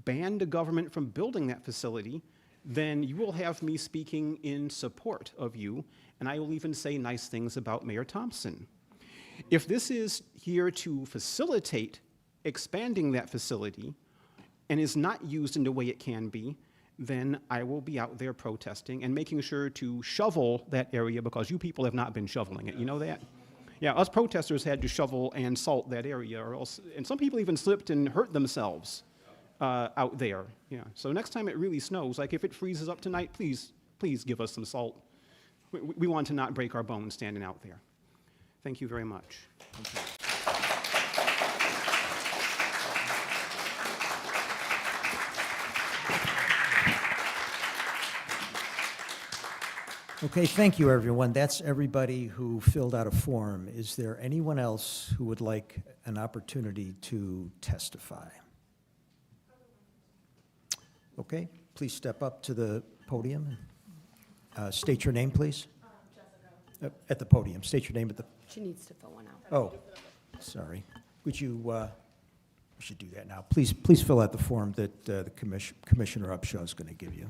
ban the government from building that facility, then you will have me speaking in support of you, and I will even say nice things about Mayor Thompson. If this is here to facilitate expanding that facility and is not used in the way it can be, then I will be out there protesting and making sure to shovel that area, because you people have not been shoveling it. You know that? Yeah, us protesters had to shovel and salt that area, or else, and some people even slipped and hurt themselves out there. Yeah. So next time it really snows, like if it freezes up tonight, please give us some salt. We want to not break our bones standing out there. Thank you very much.
Okay, thank you, everyone. That's everybody who filled out a form. Is there anyone else who would like an opportunity to testify? Okay, please step up to the podium. State your name, please. Jessica. At the podium. State your name at the...
She needs to fill one out.
Oh, sorry. Would you, we should do that now. Please fill out the form that the Commissioner Upshaw is going to give you.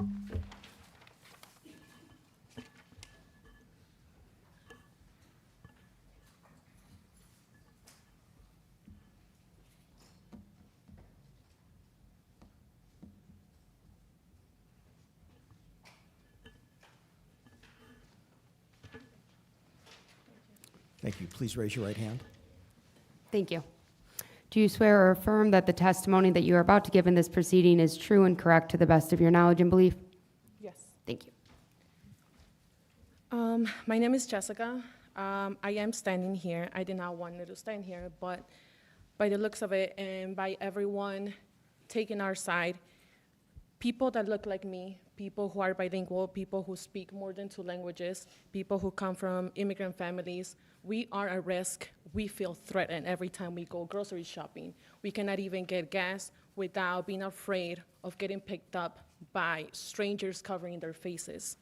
Thank you. Please raise your right hand.
Thank you. Do you swear or affirm that the testimony that you are about to give in this proceeding is true and correct to the best of your knowledge and belief?
Yes.
Thank you.
My name is Jessica. I am standing here. I did not want to stand here, but by the looks of it and by everyone taking our side, people that look like me, people who are bilingual, people who speak more than 2 languages, people who come from immigrant families, we are at risk. We feel threatened every time we go grocery shopping. We cannot even get gas without being afraid of getting picked up by strangers covering their faces.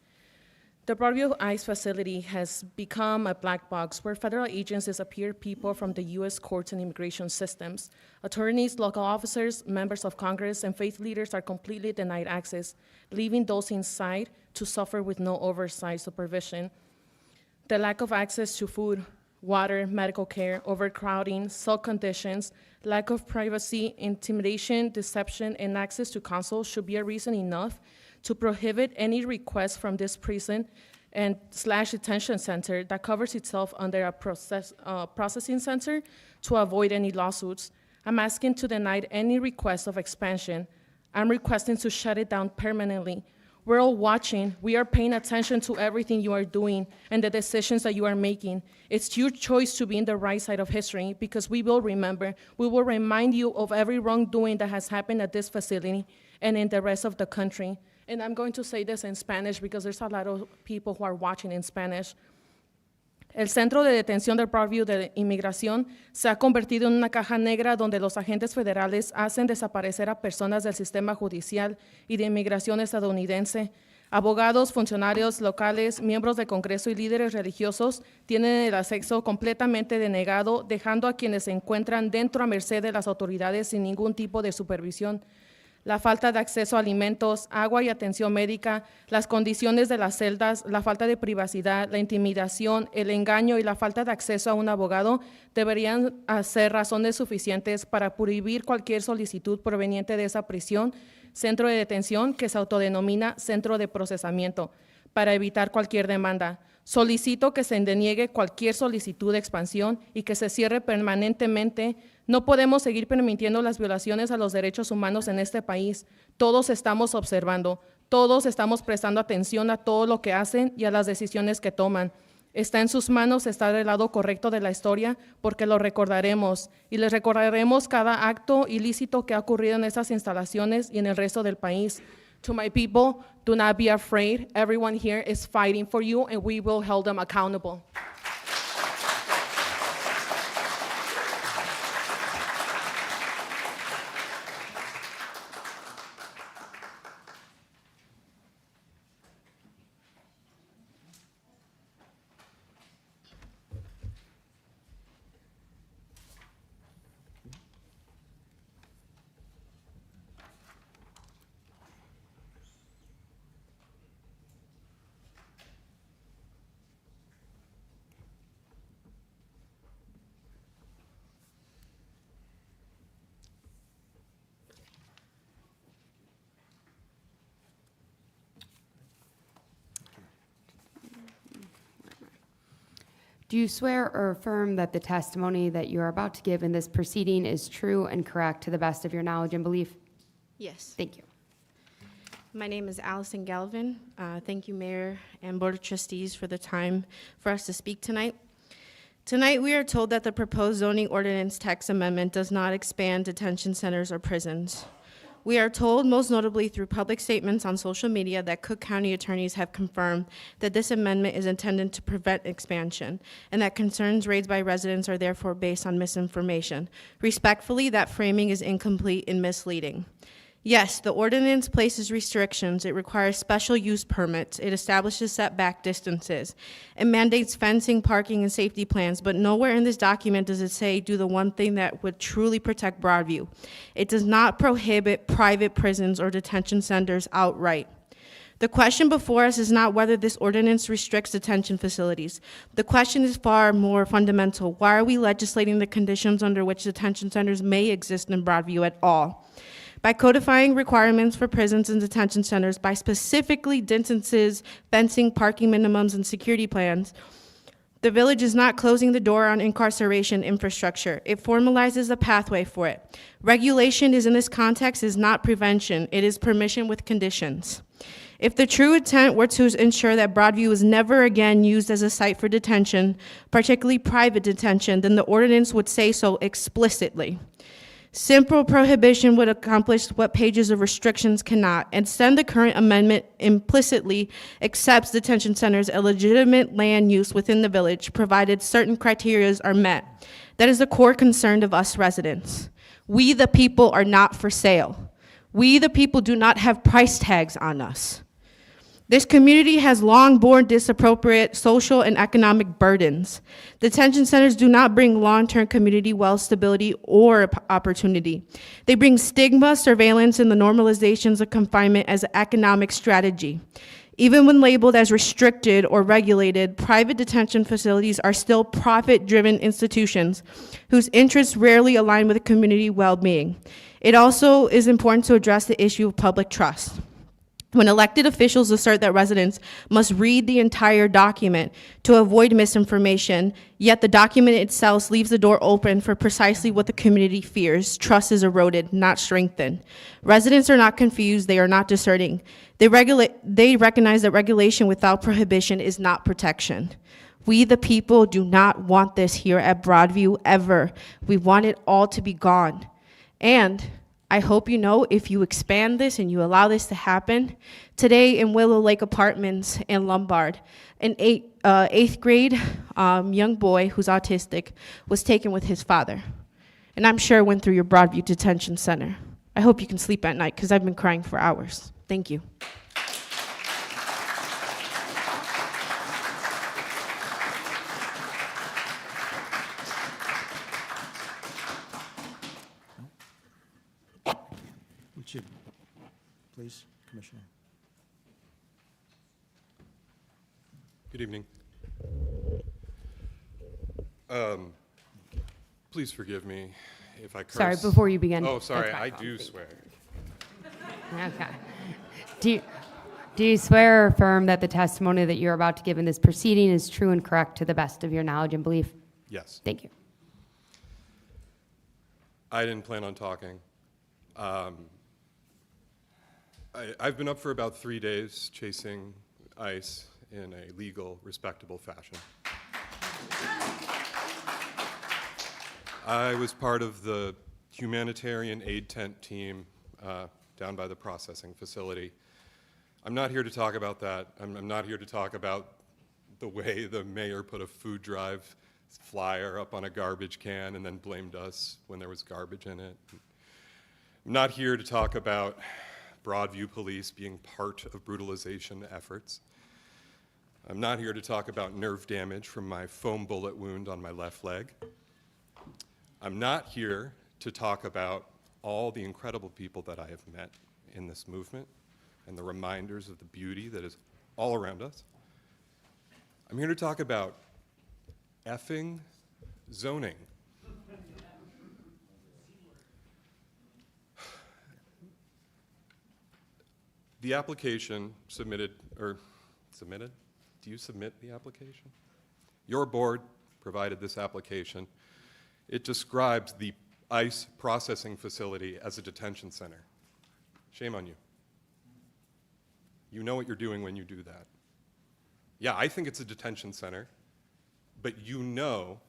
The Broadview ICE facility has become a black box where federal agents disappear people from the U.S. courts and immigration systems. Attorneys, local officers, members of Congress, and faith leaders are completely denied access, leaving those inside to suffer with no oversight supervision. The lack of access to food, water, medical care, overcrowding, cell conditions, lack of privacy, intimidation, deception, and access to counsel should be a reason enough to prohibit any request from this prison and / detention center that covers itself under a processing center to avoid any lawsuits. I'm asking to deny any request of expansion. I'm requesting to shut it down permanently. We're all watching. We are paying attention to everything you are doing and the decisions that you are making. It's your choice to be in the right side of history because we will remember. We will remind you of every wrongdoing that has happened at this facility and in the rest of the country. And I'm going to say this in Spanish because there's a lot of people who are watching in Spanish. El Centro de Detención de Broadview de Inmigración se ha convertido en una caja negra donde los agentes federales hacen desaparecer a personas del sistema judicial y de inmigración estadounidense. Abogados, funcionarios locales, miembros del Congreso y líderes religiosos tienen el acceso completamente denegado, dejando a quienes se encuentran dentro a merced de las autoridades sin ningún tipo de supervisión. La falta de acceso a alimentos, agua y atención médica, las condiciones de las celdas, la falta de privacidad, la intimidación, el engaño y la falta de acceso a un abogado deberían ser razones suficientes para prohibir cualquier solicitud proveniente de esa prisión, centro de detención que se autodenomina centro de procesamiento, para evitar cualquier demanda. Solicito que se deniegue cualquier solicitud de expansión y que se cierre permanentemente. No podemos seguir permitiendo las violaciones a los derechos humanos en este país. Todos estamos observando, todos estamos prestando atención a todo lo que hacen y a las decisiones que toman. Está en sus manos estar del lado correcto de la historia porque lo recordaremos y les recordaremos cada acto ilícito que ha ocurrido en estas instalaciones y en el resto del país. To my people, do not be afraid. Everyone here is fighting for you and we will hold them accountable.
Do you swear or affirm that the testimony that you are about to give in this proceeding is true and correct to the best of your knowledge and belief?
Yes.
Thank you.
My name is Allison Galvin. Thank you, Mayor and Board of Trustees, for the time for us to speak tonight. Tonight, we are told that the proposed zoning ordinance text amendment does not expand detention centers or prisons. We are told, most notably through public statements on social media, that Cook County attorneys have confirmed that this amendment is intended to prevent expansion and that concerns raised by residents are therefore based on misinformation. Respectfully, that framing is incomplete and misleading. Yes, the ordinance places restrictions. It requires special use permits. It establishes setback distances. It mandates fencing, parking, and safety plans, but nowhere in this document does it say do the one thing that would truly protect Broadview. It does not prohibit private prisons or detention centers outright. The question before us is not whether this ordinance restricts detention facilities. The question is far more fundamental. Why are we legislating the conditions under which detention centers may exist in Broadview at all? By codifying requirements for prisons and detention centers, by specifically distances, fencing, parking minimums, and security plans, the village is not closing the door on incarceration infrastructure. It formalizes a pathway for it. Regulation in this context is not prevention. It is permission with conditions. If the true intent were to ensure that Broadview is never again used as a site for detention, particularly private detention, then the ordinance would say so explicitly. Simple prohibition would accomplish what pages of restrictions cannot. Instead, the current amendment implicitly accepts detention centers a legitimate land use within the village, provided certain criteria are met. That is the core concern of us residents. We, the people, are not for sale. We, the people, do not have price tags on us. This community has long borne disappropriate social and economic burdens. Detention centers do not bring long-term community wealth, stability, or opportunity. They bring stigma, surveillance, and the normalizations of confinement as an economic strategy. Even when labeled as restricted or regulated, private detention facilities are still profit-driven institutions whose interests rarely align with community well-being. It also is important to address the issue of public trust. When elected officials assert that residents must read the entire document to avoid misinformation, yet the document itself leaves the door open for precisely what the community fears, trust is eroded, not strengthened. Residents are not confused, they are not discerning. They recognize that regulation without prohibition is not protection. We, the people, do not want this here at Broadview ever. We want it all to be gone. And I hope you know, if you expand this and you allow this to happen, today in Willow Lake Apartments in Lombard, an eighth grade young boy who's autistic was taken with his father. And I'm sure went through your Broadview Detention Center. I hope you can sleep at night because I've been crying for hours. Thank you.
Would you, please, Commissioner?
Good evening. Please forgive me if I curse.
Sorry, before you begin.
Oh, sorry,
That's my
I
fault.
do swear.
Okay. Do you swear or affirm that the testimony that you're about to give in this proceeding is true and correct to the best of your knowledge and belief?
Yes.
Thank you.
I didn't plan on talking. I've been up for about 3 days chasing ICE in a legal, respectable fashion. I was part of the humanitarian aid tent team down by the processing facility. I'm not here to talk about that. I'm not here to talk about the way the mayor put a food drive flyer up on a garbage can and then blamed us when there was garbage in it. I'm not here to talk about Broadview Police being part of brutalization efforts. I'm not here to talk about nerve damage from my foam bullet wound on my left leg. I'm not here to talk about all the incredible people that I have met in this movement and the reminders of the beauty that is all around us. I'm here to talk about effing zoning. The application submitted? Do you submit the application? Your board provided this application. It describes the ICE processing facility as a detention center. Shame on you. You know what you're doing when you do that. Yeah, I think it's a detention center, but you know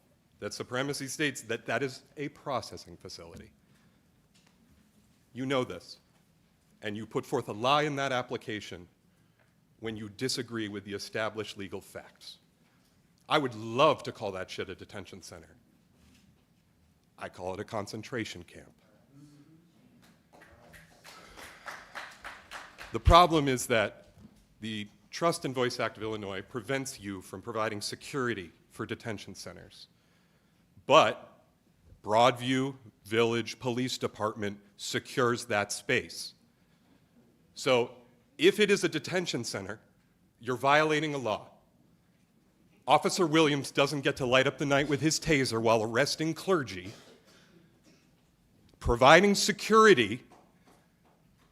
that supremacy states that that is a processing facility. You know this, and you put forth a lie in that application when you disagree with the established legal facts. I would love to call that shit a detention center. I call it a concentration camp. The problem is that the Trust and Voice Act of Illinois prevents you from providing security for detention centers. But Broadview Village Police Department secures that space. So if it is a detention center, you're violating a law. Officer Williams doesn't get to light up the night with his taser while arresting clergy. Providing security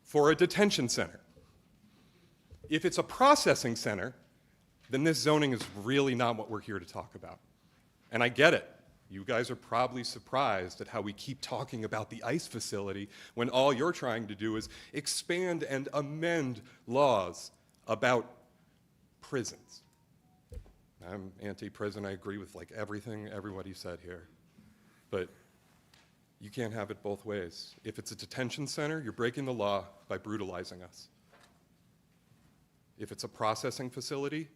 for a detention center. If it's a processing center, then this zoning is really not what we're here to talk about. And I get it. You guys are probably surprised at how we keep talking about the ICE facility when all you're trying to do is expand and amend laws about prisons. I'm anti-prison. I agree with like everything everybody said here. But You can't have it both ways. If it's a detention center, you're breaking the law by brutalizing us. If it's a processing facility,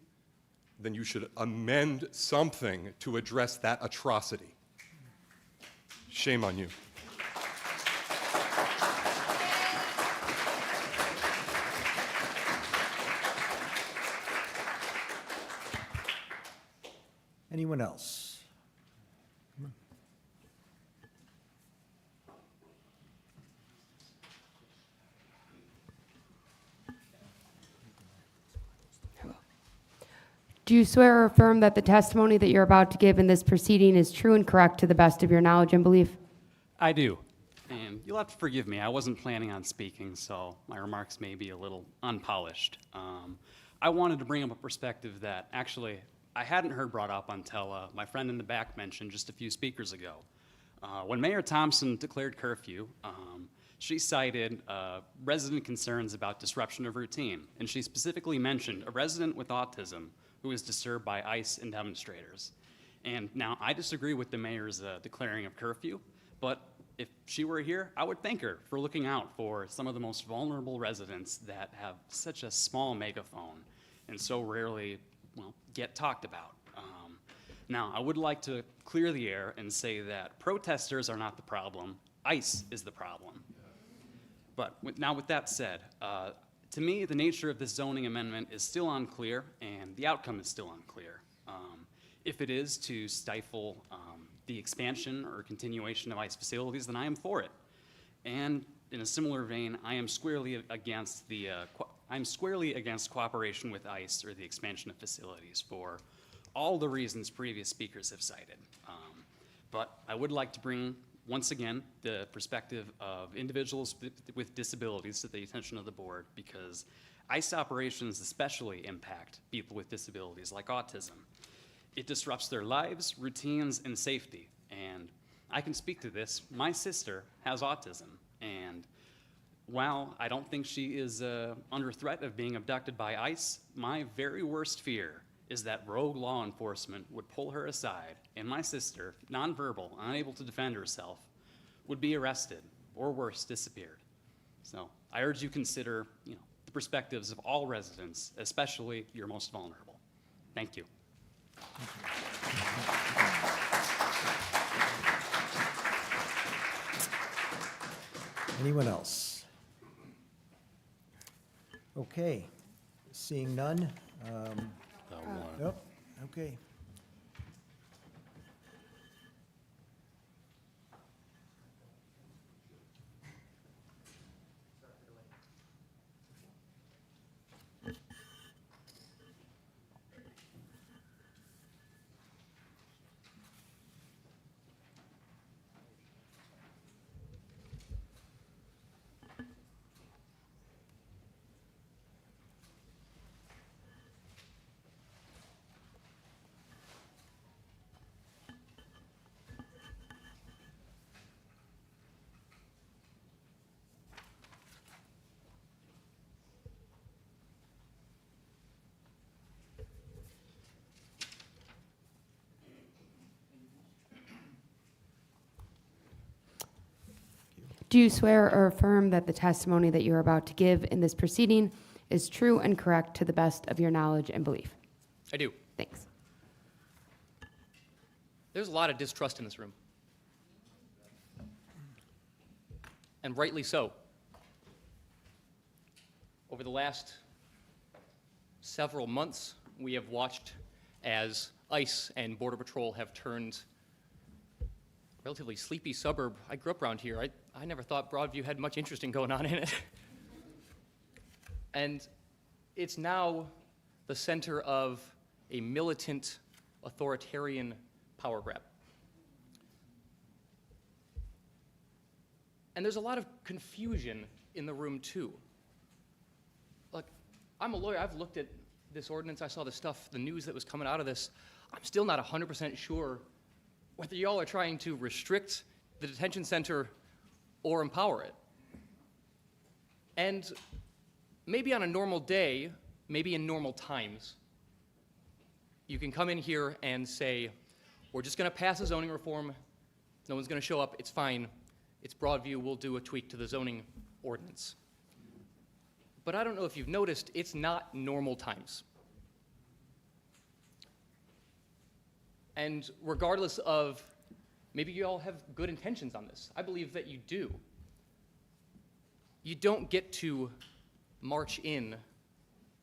then you should amend something to address that atrocity. Shame on you.
Anyone else?
Do you swear or affirm that the testimony that you're about to give in this proceeding is true and correct to the best of your knowledge and belief?
I do. And you'll have to forgive me. I wasn't planning on speaking, so my remarks may be a little unpolished. I wanted to bring up a perspective that actually I hadn't heard brought up until my friend in the back mentioned just a few speakers ago. When Mayor Thompson declared curfew, she cited resident concerns about disruption of routine, and she specifically mentioned a resident with autism who was disturbed by ICE and demonstrators. And now, I disagree with the mayor's declaring of curfew, but if she were here, I would thank her for looking out for some of the most vulnerable residents that have such a small megaphone and so rarely, well, get talked about. Now, I would like to clear the air and say that protesters are not the problem, ICE is the problem. But now with that said, to me, the nature of this zoning amendment is still unclear, and the outcome is still unclear. If it is to stifle the expansion or continuation of ICE facilities, then I am for it. And in a similar vein, I am squarely against cooperation with ICE or the expansion of facilities for all the reasons previous speakers have cited. But I would like to bring, once again, the perspective of individuals with disabilities to the attention of the board, because ICE operations especially impact people with disabilities like autism. It disrupts their lives, routines, and safety. And I can speak to this. My sister has autism, and while I don't think she is under threat of being abducted by ICE, my very worst fear is that rogue law enforcement would pull her aside, and my sister, nonverbal, unable to defend herself, would be arrested, or worse, disappeared. So I urge you consider, the perspectives of all residents, especially your most vulnerable. Thank you.
Anyone else? Okay, seeing none. Yep, okay.
Do you swear or affirm that the testimony that you're about to give in this proceeding is true and correct to the best of your knowledge and belief?
I do.
Thanks.
There's a lot of distrust in this room. And rightly so. Over the last several months, we have watched as ICE and Border Patrol have turned a relatively sleepy suburb. I grew up around here. I never thought Broadview had much interesting going on in it. And it's now the center of a militant, authoritarian power grab. And there's a lot of confusion in the room, too. Look, I'm a lawyer. I've looked at this ordinance. I saw the stuff, the news that was coming out of this. I'm still not 100% sure whether y'all are trying to restrict the detention center or empower it. And maybe on a normal day, maybe in normal times, you can come in here and say, we're just going to pass a zoning reform. No one's going to show up. It's fine. it's Broadview, we'll do a tweak to the zoning ordinance. But I don't know if you've noticed, it's not normal times. And regardless of, maybe you all have good intentions on this. I believe that you do. You don't get to march in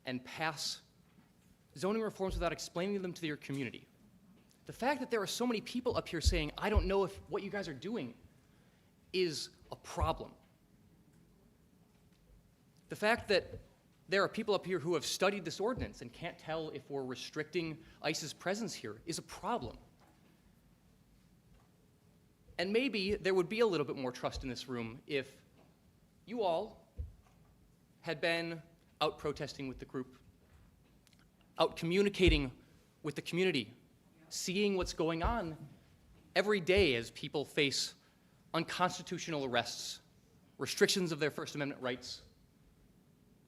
and pass zoning reforms without explaining them to your community. The fact that there are so many people up here saying, I don't know if what you guys are doing is a problem. The fact that there are people up here who have studied this ordinance and can't tell if we're restricting ICE's presence here is a problem. And maybe there would be a little bit more trust in this room if you all had been out protesting with the group, out communicating with the community, seeing what's going on every day as people face unconstitutional arrests, restrictions of their First Amendment rights.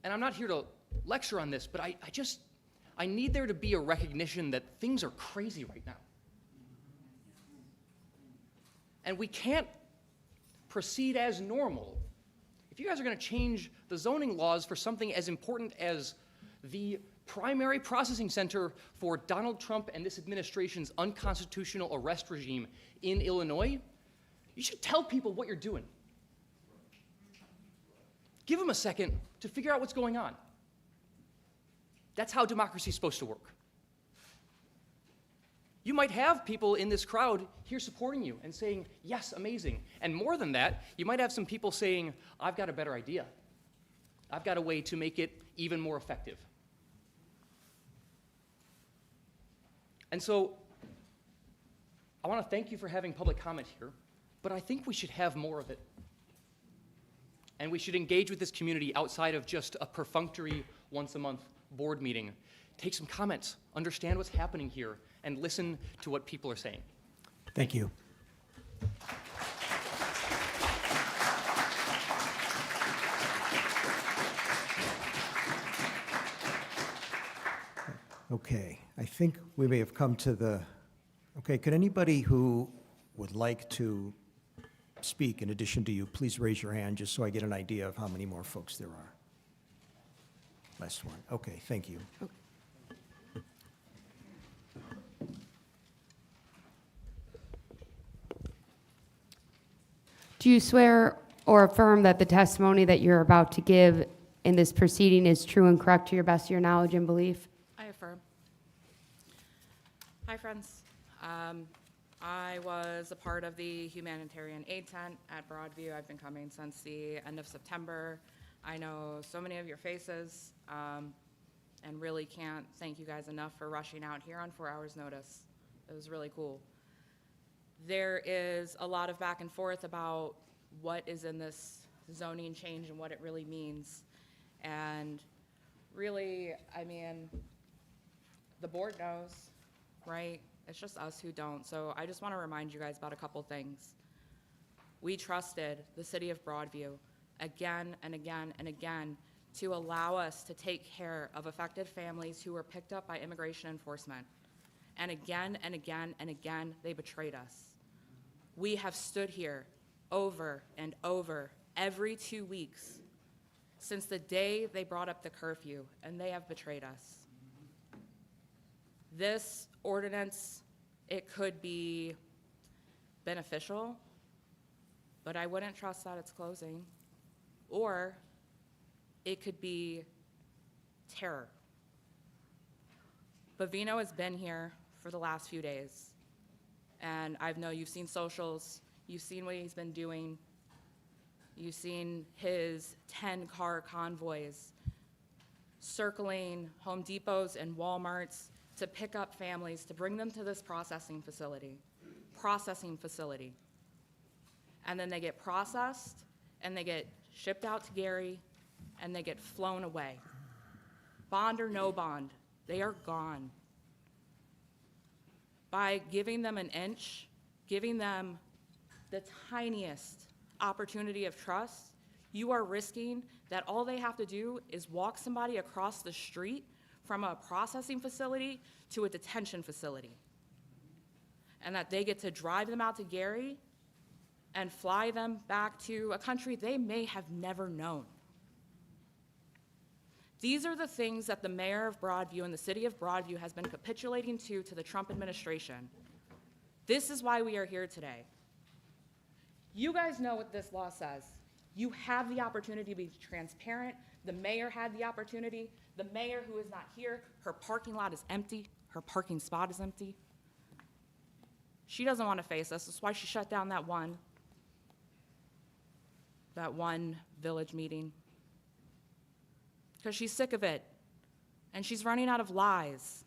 And I'm not here to lecture on this, but I need there to be a recognition that things are crazy right now. And we can't proceed as normal. If you guys are going to change the zoning laws for something as important as the primary processing center for Donald Trump and this administration's unconstitutional arrest regime in Illinois, you should tell people what you're doing. Give them a second to figure out what's going on. That's how democracy is supposed to work. You might have people in this crowd here supporting you and saying, yes, amazing. And more than that, you might have some people saying, I've got a better idea. I've got a way to make it even more effective. And so I want to thank you for having public comment here, but I think we should have more of it. And we should engage with this community outside of just a perfunctory once-a-month board meeting. Take some comments, understand what's happening here, and listen to what people are saying.
Thank you. Okay, I think we may have come to the, okay, could anybody who would like to speak in addition to you, please raise your hand just so I get an idea of how many more folks there are. Last one. Okay, thank you.
Do you swear or affirm that the testimony that you're about to give in this proceeding is true and correct to your best of your knowledge and belief?
I affirm. Hi, friends. I was a part of the humanitarian aid tent at Broadview. I've been coming since the end of September. I know so many of your faces, and really can't thank you guys enough for rushing out here on 4 hours' notice. It was really cool. There is a lot of back and forth about what is in this zoning change and what it really means. And really, I mean, the board knows, right? It's just us who don't. So I just want to remind you guys about a couple things. We trusted the city of Broadview again and again and again to allow us to take care of affected families who were picked up by immigration enforcement. And again and again and again, they betrayed us. We have stood here over and over every 2 weeks since the day they brought up the curfew, and they have betrayed us. This ordinance, it could be beneficial, but I wouldn't trust that it's closing. Or it could be terror. Bavino has been here for the last few days, and I know you've seen socials, you've seen what he's been doing, you've seen his 10-car convoys circling Home Depots and Walmarts to pick up families, to bring them to this processing facility. And then they get processed, and they get shipped out to Gary, and they get flown away. Bond or no bond, they are gone. By giving them an inch, giving them the tiniest opportunity of trust, you are risking that all they have to do is walk somebody across the street from a processing facility to a detention facility. And that they get to drive them out to Gary and fly them back to a country they may have never known. These are the things that the mayor of Broadview and the city of Broadview has been capitulating to the Trump administration. This is why we are here today. You guys know what this law says. You have the opportunity to be transparent. The mayor had the opportunity. The mayor, who is not here, her parking lot is empty. Her parking spot is empty. She doesn't want to face us. That's why she shut down that one village meeting. Because she's sick of it. And she's running out of lies.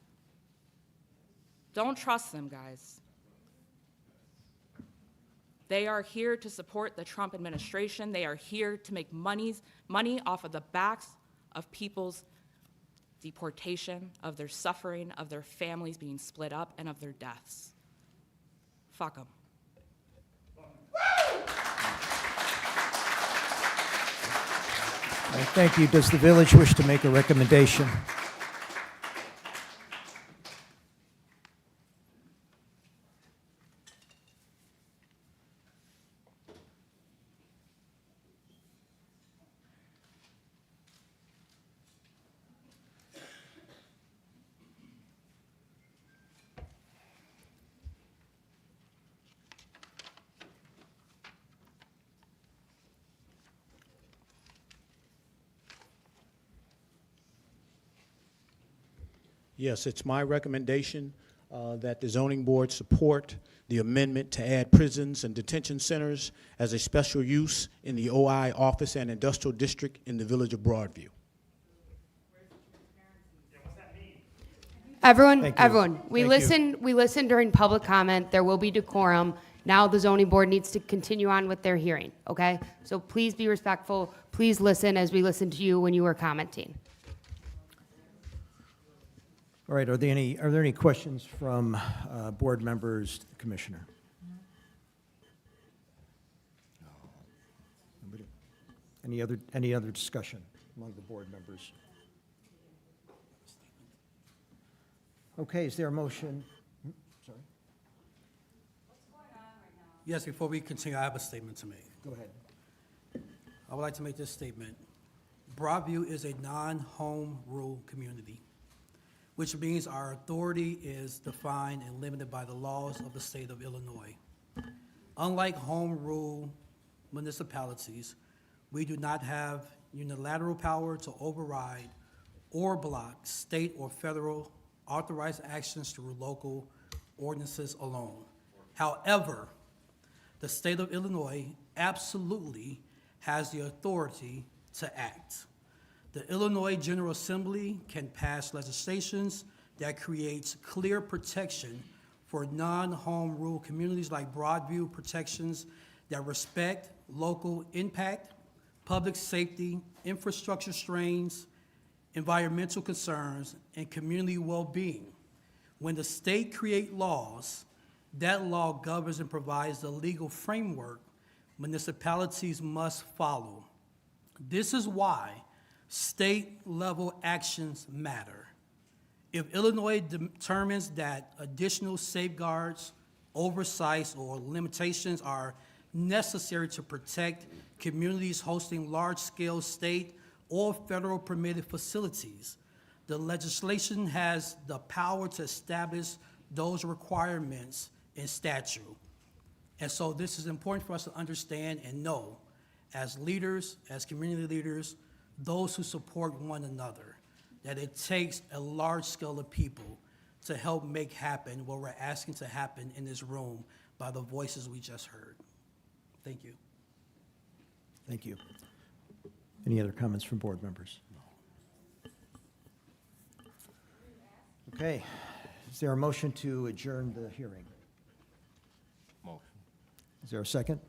Don't trust them, guys. They are here to support the Trump administration. They are here to make money off of the backs of people's deportation, of their suffering, of their families being split up, and of their deaths. Fuck them.
Thank you. Does the village wish to make a recommendation?
Yes, it's my recommendation that the zoning board support the amendment to add prisons and detention centers as a special use in the OI office and industrial district in the village of Broadview.
Everyone,
Thank you.
everyone, we
Thank you.
listen during public comment. There will be decorum. Now the zoning board needs to continue on with their hearing, okay? So please be respectful. Please listen as we listened to you when you were commenting.
All right, are there any questions from board members to the commissioner? Nobody? Any other discussion among the board members? Okay, is there a motion? Sorry,
Yes, before we continue, I have a statement to make.
go ahead.
I would like to make this statement. Broadview is a non-home rule community, which means our authority is defined and limited by the laws of the state of Illinois. Unlike home rule municipalities, we do not have unilateral power to override or block state or federal authorized actions through local ordinances alone. However, the state of Illinois absolutely has the authority to act. The Illinois General Assembly can pass legislations that creates clear protection for non-home rule communities like Broadview, protections that respect local impact, public safety, infrastructure strains, environmental concerns, and community well-being. When the state create laws, that law governs and provides the legal framework municipalities must follow. This is why state-level actions matter. If Illinois determines that additional safeguards, oversights, or limitations are necessary to protect communities hosting large-scale state or federal permitted facilities, the legislation has the power to establish those requirements in statute. And so this is important for us to understand and know as leaders, as community leaders, those who support one another, that it takes a large scale of people to help make happen what we're asking to happen in this room by the voices we just heard. Thank you.
Thank you. Any other comments from board members? Okay. Is there a motion to adjourn the hearing?
Motion.
Is there a second?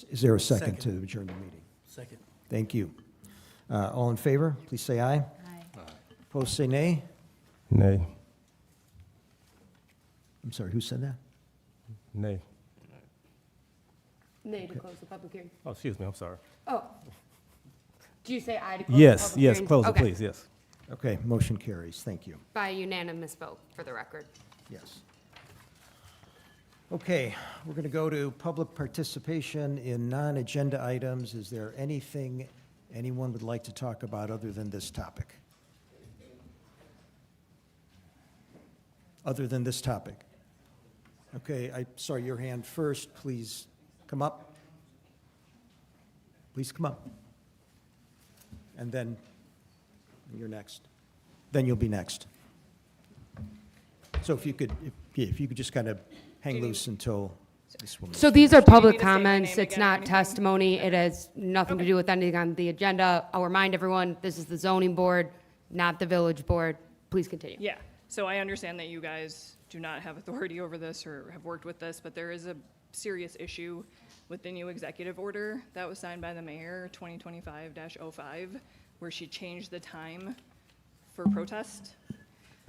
Is there a second to adjourn the meeting?
Second.
Thank you. All in favor, please say aye.
Aye.
Opposed, say nay.
Nay.
I'm sorry, who said that?
Nay.
Nay to close the public hearing.
Oh, excuse me, I'm sorry.
Oh. Do you say aye to close the public hearing?
Yes, close it,
Okay.
please, yes.
Okay, motion carries. Thank you.
By unanimous vote, for the record.
Yes. Okay, we're going to go to public participation in non-agenda items. Is there anything anyone would like to talk about other than this topic? Other than this topic? Okay, I saw your hand first. Please come up. Please come up. And then you're next. Then you'll be next. So if you could just kind of hang loose until this woman.
So these are public
me to state my
comments.
name
It's
again or
not
anything?
testimony. It has nothing to do with anything on the agenda. I'll remind everyone, this is the zoning board, not the village board. Please continue.
Yeah, so I understand that you guys do not have authority over this or have worked with this, but there is a serious issue with the new executive order that was signed by the mayor, 2025-05, where she changed the time for protest.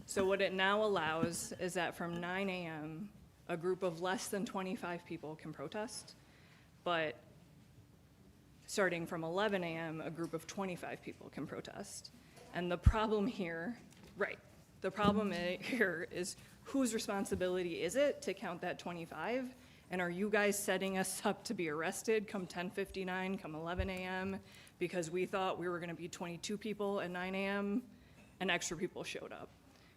So what it now allows is that from 9 a.m., a group of less than 25 people can protest, but starting from 11 a.m., a group of 25 people can protest. And the problem here, right, the problem here is whose responsibility is it to count that 25? And are you guys setting us up to be arrested come 10:59, come 11 a.m. because we thought we were gonna be 22 people at 9 a.m. and extra people showed up,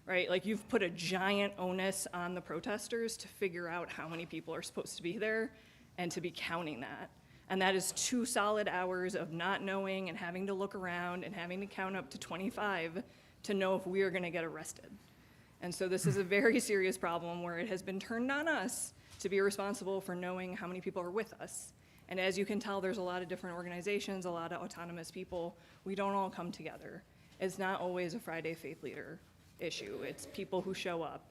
right? Like you've put a giant onus on the protesters to figure out how many people are supposed to be there and to be counting that. And that is 2 solid hours of not knowing and having to look around and having to count up to 25 to know if we are gonna get arrested. And so this is a very serious problem where it has been turned on us to be responsible for knowing how many people are with us. And as you can tell, there's a lot of different organizations, a lot of autonomous people. We don't all come together. It's not always a Friday Faith Leader issue. It's people who show up.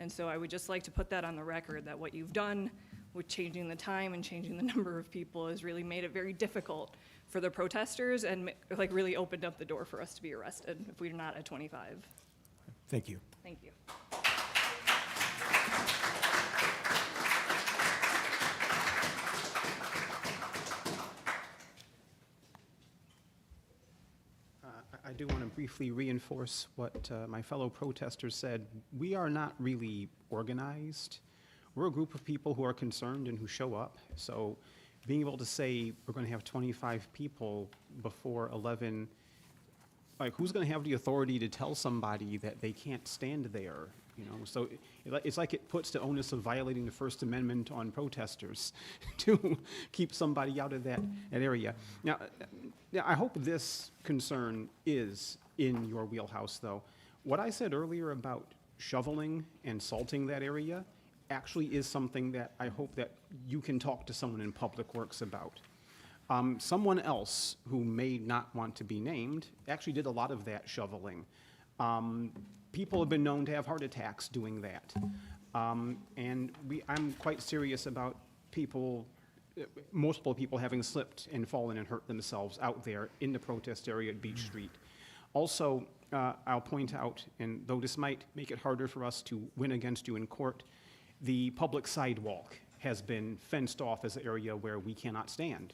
And so I would just like to put that on the record, that what you've done with changing the time and changing the number of people has really made it very difficult for the protesters and like really opened up the door for us to be arrested if we're not at 25.
Thank you.
Thank you.
I do want to briefly reinforce what my fellow protesters said. We are not really organized. We're a group of people who are concerned and who show up. So being able to say we're going to have 25 people before 11, like who's going to have the authority to tell somebody that they can't stand there? You know, so it's like it puts the onus of violating the First Amendment on protesters to keep somebody out of that area. Now, I hope this concern is in your wheelhouse, though. What I said earlier about shoveling and salting that area actually is something that I hope that you can talk to someone in Public Works about. Someone else who may not want to be named actually did a lot of that shoveling. People have been known to have heart attacks doing that. And I'm quite serious about people, multiple people having slipped and fallen and hurt themselves out there in the protest area at Beach Street. Also, I'll point out, and though this might make it harder for us to win against you in court, the public sidewalk has been fenced off as an area where we cannot stand.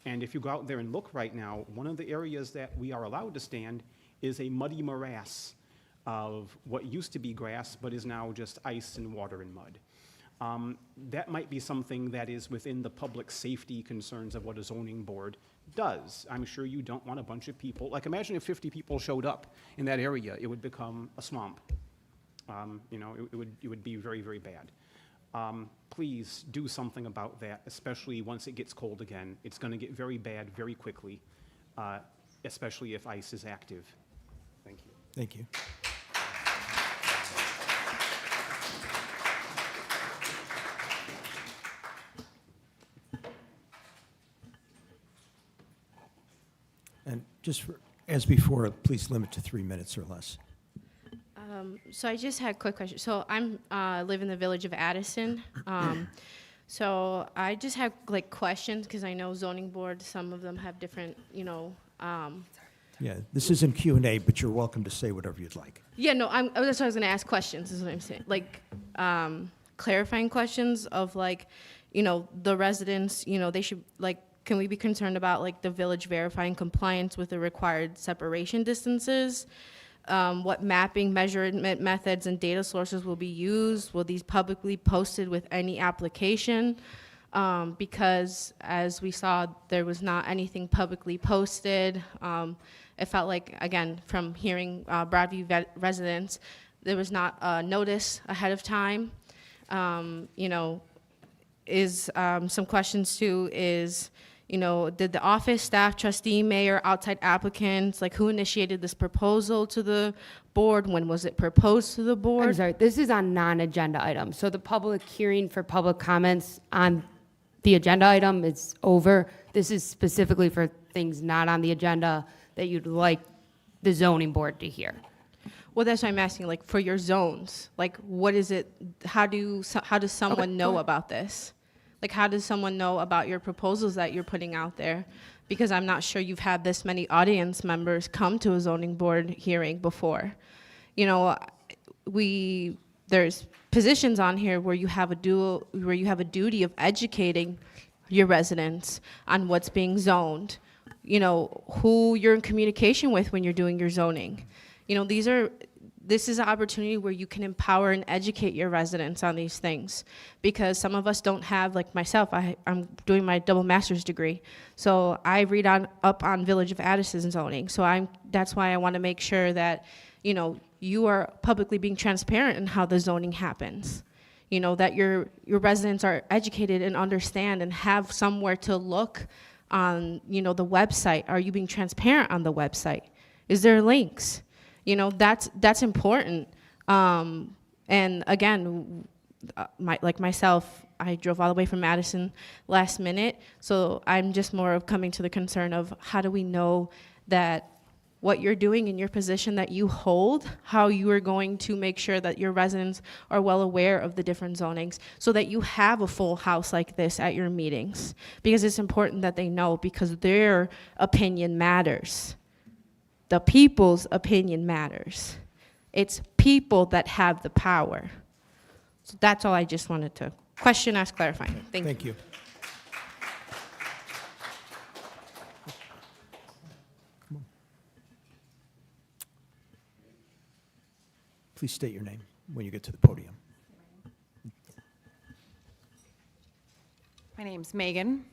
And if you go out there and look right now, one of the areas that we are allowed to stand is a muddy morass of what used to be grass, but is now just ice and water and mud. That might be something that is within the public safety concerns of what a zoning board does. I'm sure you don't want a bunch of people, like imagine if 50 people showed up in that area, it would become a swamp. You know, it would be very, very bad. Please do something about that, especially once it gets cold again. It's going to get very bad very quickly, especially if ice is active. Thank you.
Thank you. And just as before, please limit to 3 minutes or less.
So I just had a quick question. So I'm live in the village of Addison. So I just have like questions because I know zoning board, some of them have different, you know.
Yeah, this isn't Q&A, but you're welcome to say whatever you'd like.
Yeah, no, that's what I was gonna ask questions. Is what I'm saying. Like clarifying questions of like, you know, the residents. You know, they should like. Can we be concerned about like the village verifying compliance with the required separation distances? What mapping, measurement methods, and data sources will be used? Will these publicly posted with any application? Because as we saw, there was not anything publicly posted. It felt like, again, from hearing Broadview residents, there was not a notice ahead of time. You know, some questions too is, you know, did the office, staff, trustee, mayor, outside applicants, like who initiated this proposal to the board? When was it proposed to the board?
I'm sorry, this is on non-agenda items. So the public hearing for public comments on the agenda item is over. This is specifically for things not on the agenda that you'd like the zoning board to hear.
Well, that's why I'm asking, like, for your zones, like, what is it, how does someone know about this? Like, how does someone know about your proposals that you're putting out there? Because I'm not sure you've had this many audience members come to a zoning board hearing before. You know, there's positions on here where you have a duty of educating your residents on what's being zoned, you know, who you're in communication with when you're doing your zoning. You know, this is an opportunity where you can empower and educate your residents on these things, because some of us don't have, like myself, I'm doing my double master's degree, so I read up on Village of Addison zoning. So that's why I want to make sure that, you know, you are publicly being transparent in how the zoning happens. You know, that your residents are educated and understand and have somewhere to look on, you know, the website. Are you being transparent on the website? Is there links? You know, that's important. And again, like myself, I drove all the way from Madison last minute, so I'm just more of coming to the concern of how do we know that what you're doing in your position that you hold, how you are going to make sure that your residents are well aware of the different zonings so that you have a full house like this at your meetings. Because it's important that they know, because their opinion matters. The people's opinion matters. It's people that have the power. So that's all I just wanted to question, ask, clarify. Thank you.
Please state your name when you get to the podium.
My name's Megan.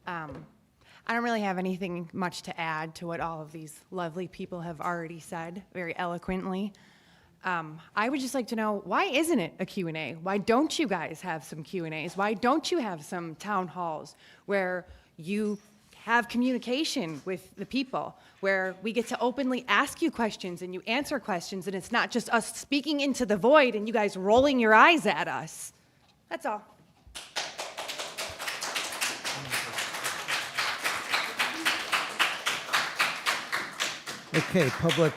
I don't really have anything much to add to what all of these lovely people have already said very eloquently. I would just like to know, why isn't it a Q&A? Why don't you guys have some Q&As? Why don't you have some town halls where you have communication with the people, where we get to openly ask you questions and you answer questions, and it's not just us speaking into the void and you guys rolling your eyes at us? That's all.
Okay, public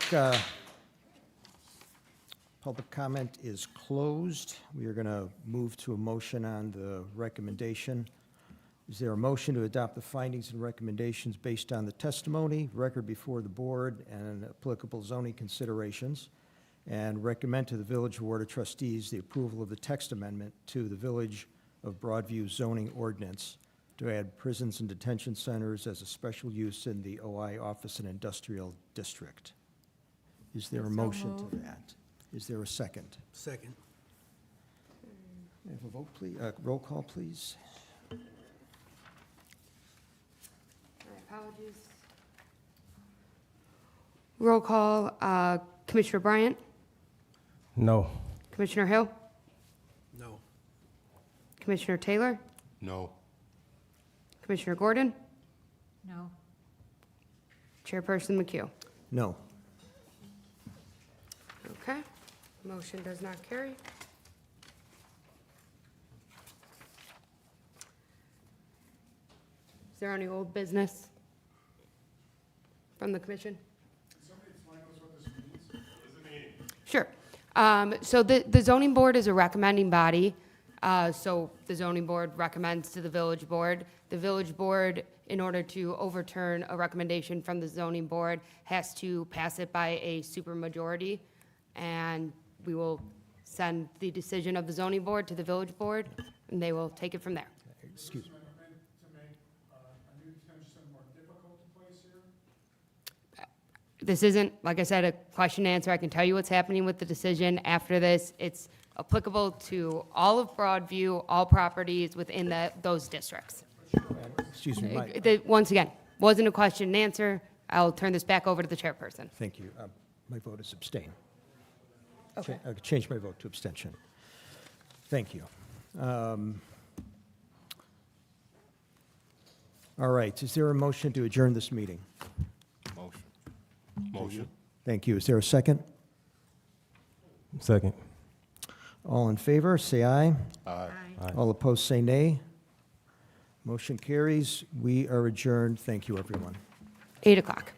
comment is closed. We are going to move to a motion on the recommendation. Is there a motion to adopt the findings and recommendations based on the testimony, record before the board, and applicable zoning considerations, and recommend to the Village Board of Trustees the approval of the text amendment to the Village of Broadview zoning ordinance to add prisons and detention centers as a special use in the OI Office and Industrial District? Is there a motion to that? Is there a second?
Second.
May I have a vote, please? Roll call, please.
My apologies. Roll call, Commissioner Bryant,
No.
Commissioner Hill,
No.
Commissioner Taylor,
No.
Commissioner Gordon,
No.
Chairperson McHugh.
No.
Okay, motion does not carry. Is there any old business from the commission? Sure. So the zoning board is a recommending body. So the zoning board recommends to the village board. The village board, in order to overturn a recommendation from the zoning board, has to pass it by a supermajority. And we will send the decision of the zoning board to the village board, and they will take it from there.
Excuse me.
this isn't, like I said, a question and answer. I can tell you what's happening with the decision after this. It's applicable to all of Broadview, all properties within those districts.
Excuse me,
Once again, wasn't a question and answer. I'll turn this back over to the chairperson.
thank you. My vote is abstain. I changed my vote to abstention. Thank you. All right, is there a motion to adjourn this meeting?
Motion.
Thank you. Is there a second?
Second.
All in favor, say aye.
Aye.
All opposed, say nay. Motion carries. We are adjourned. Thank you, everyone.
8 o'clock.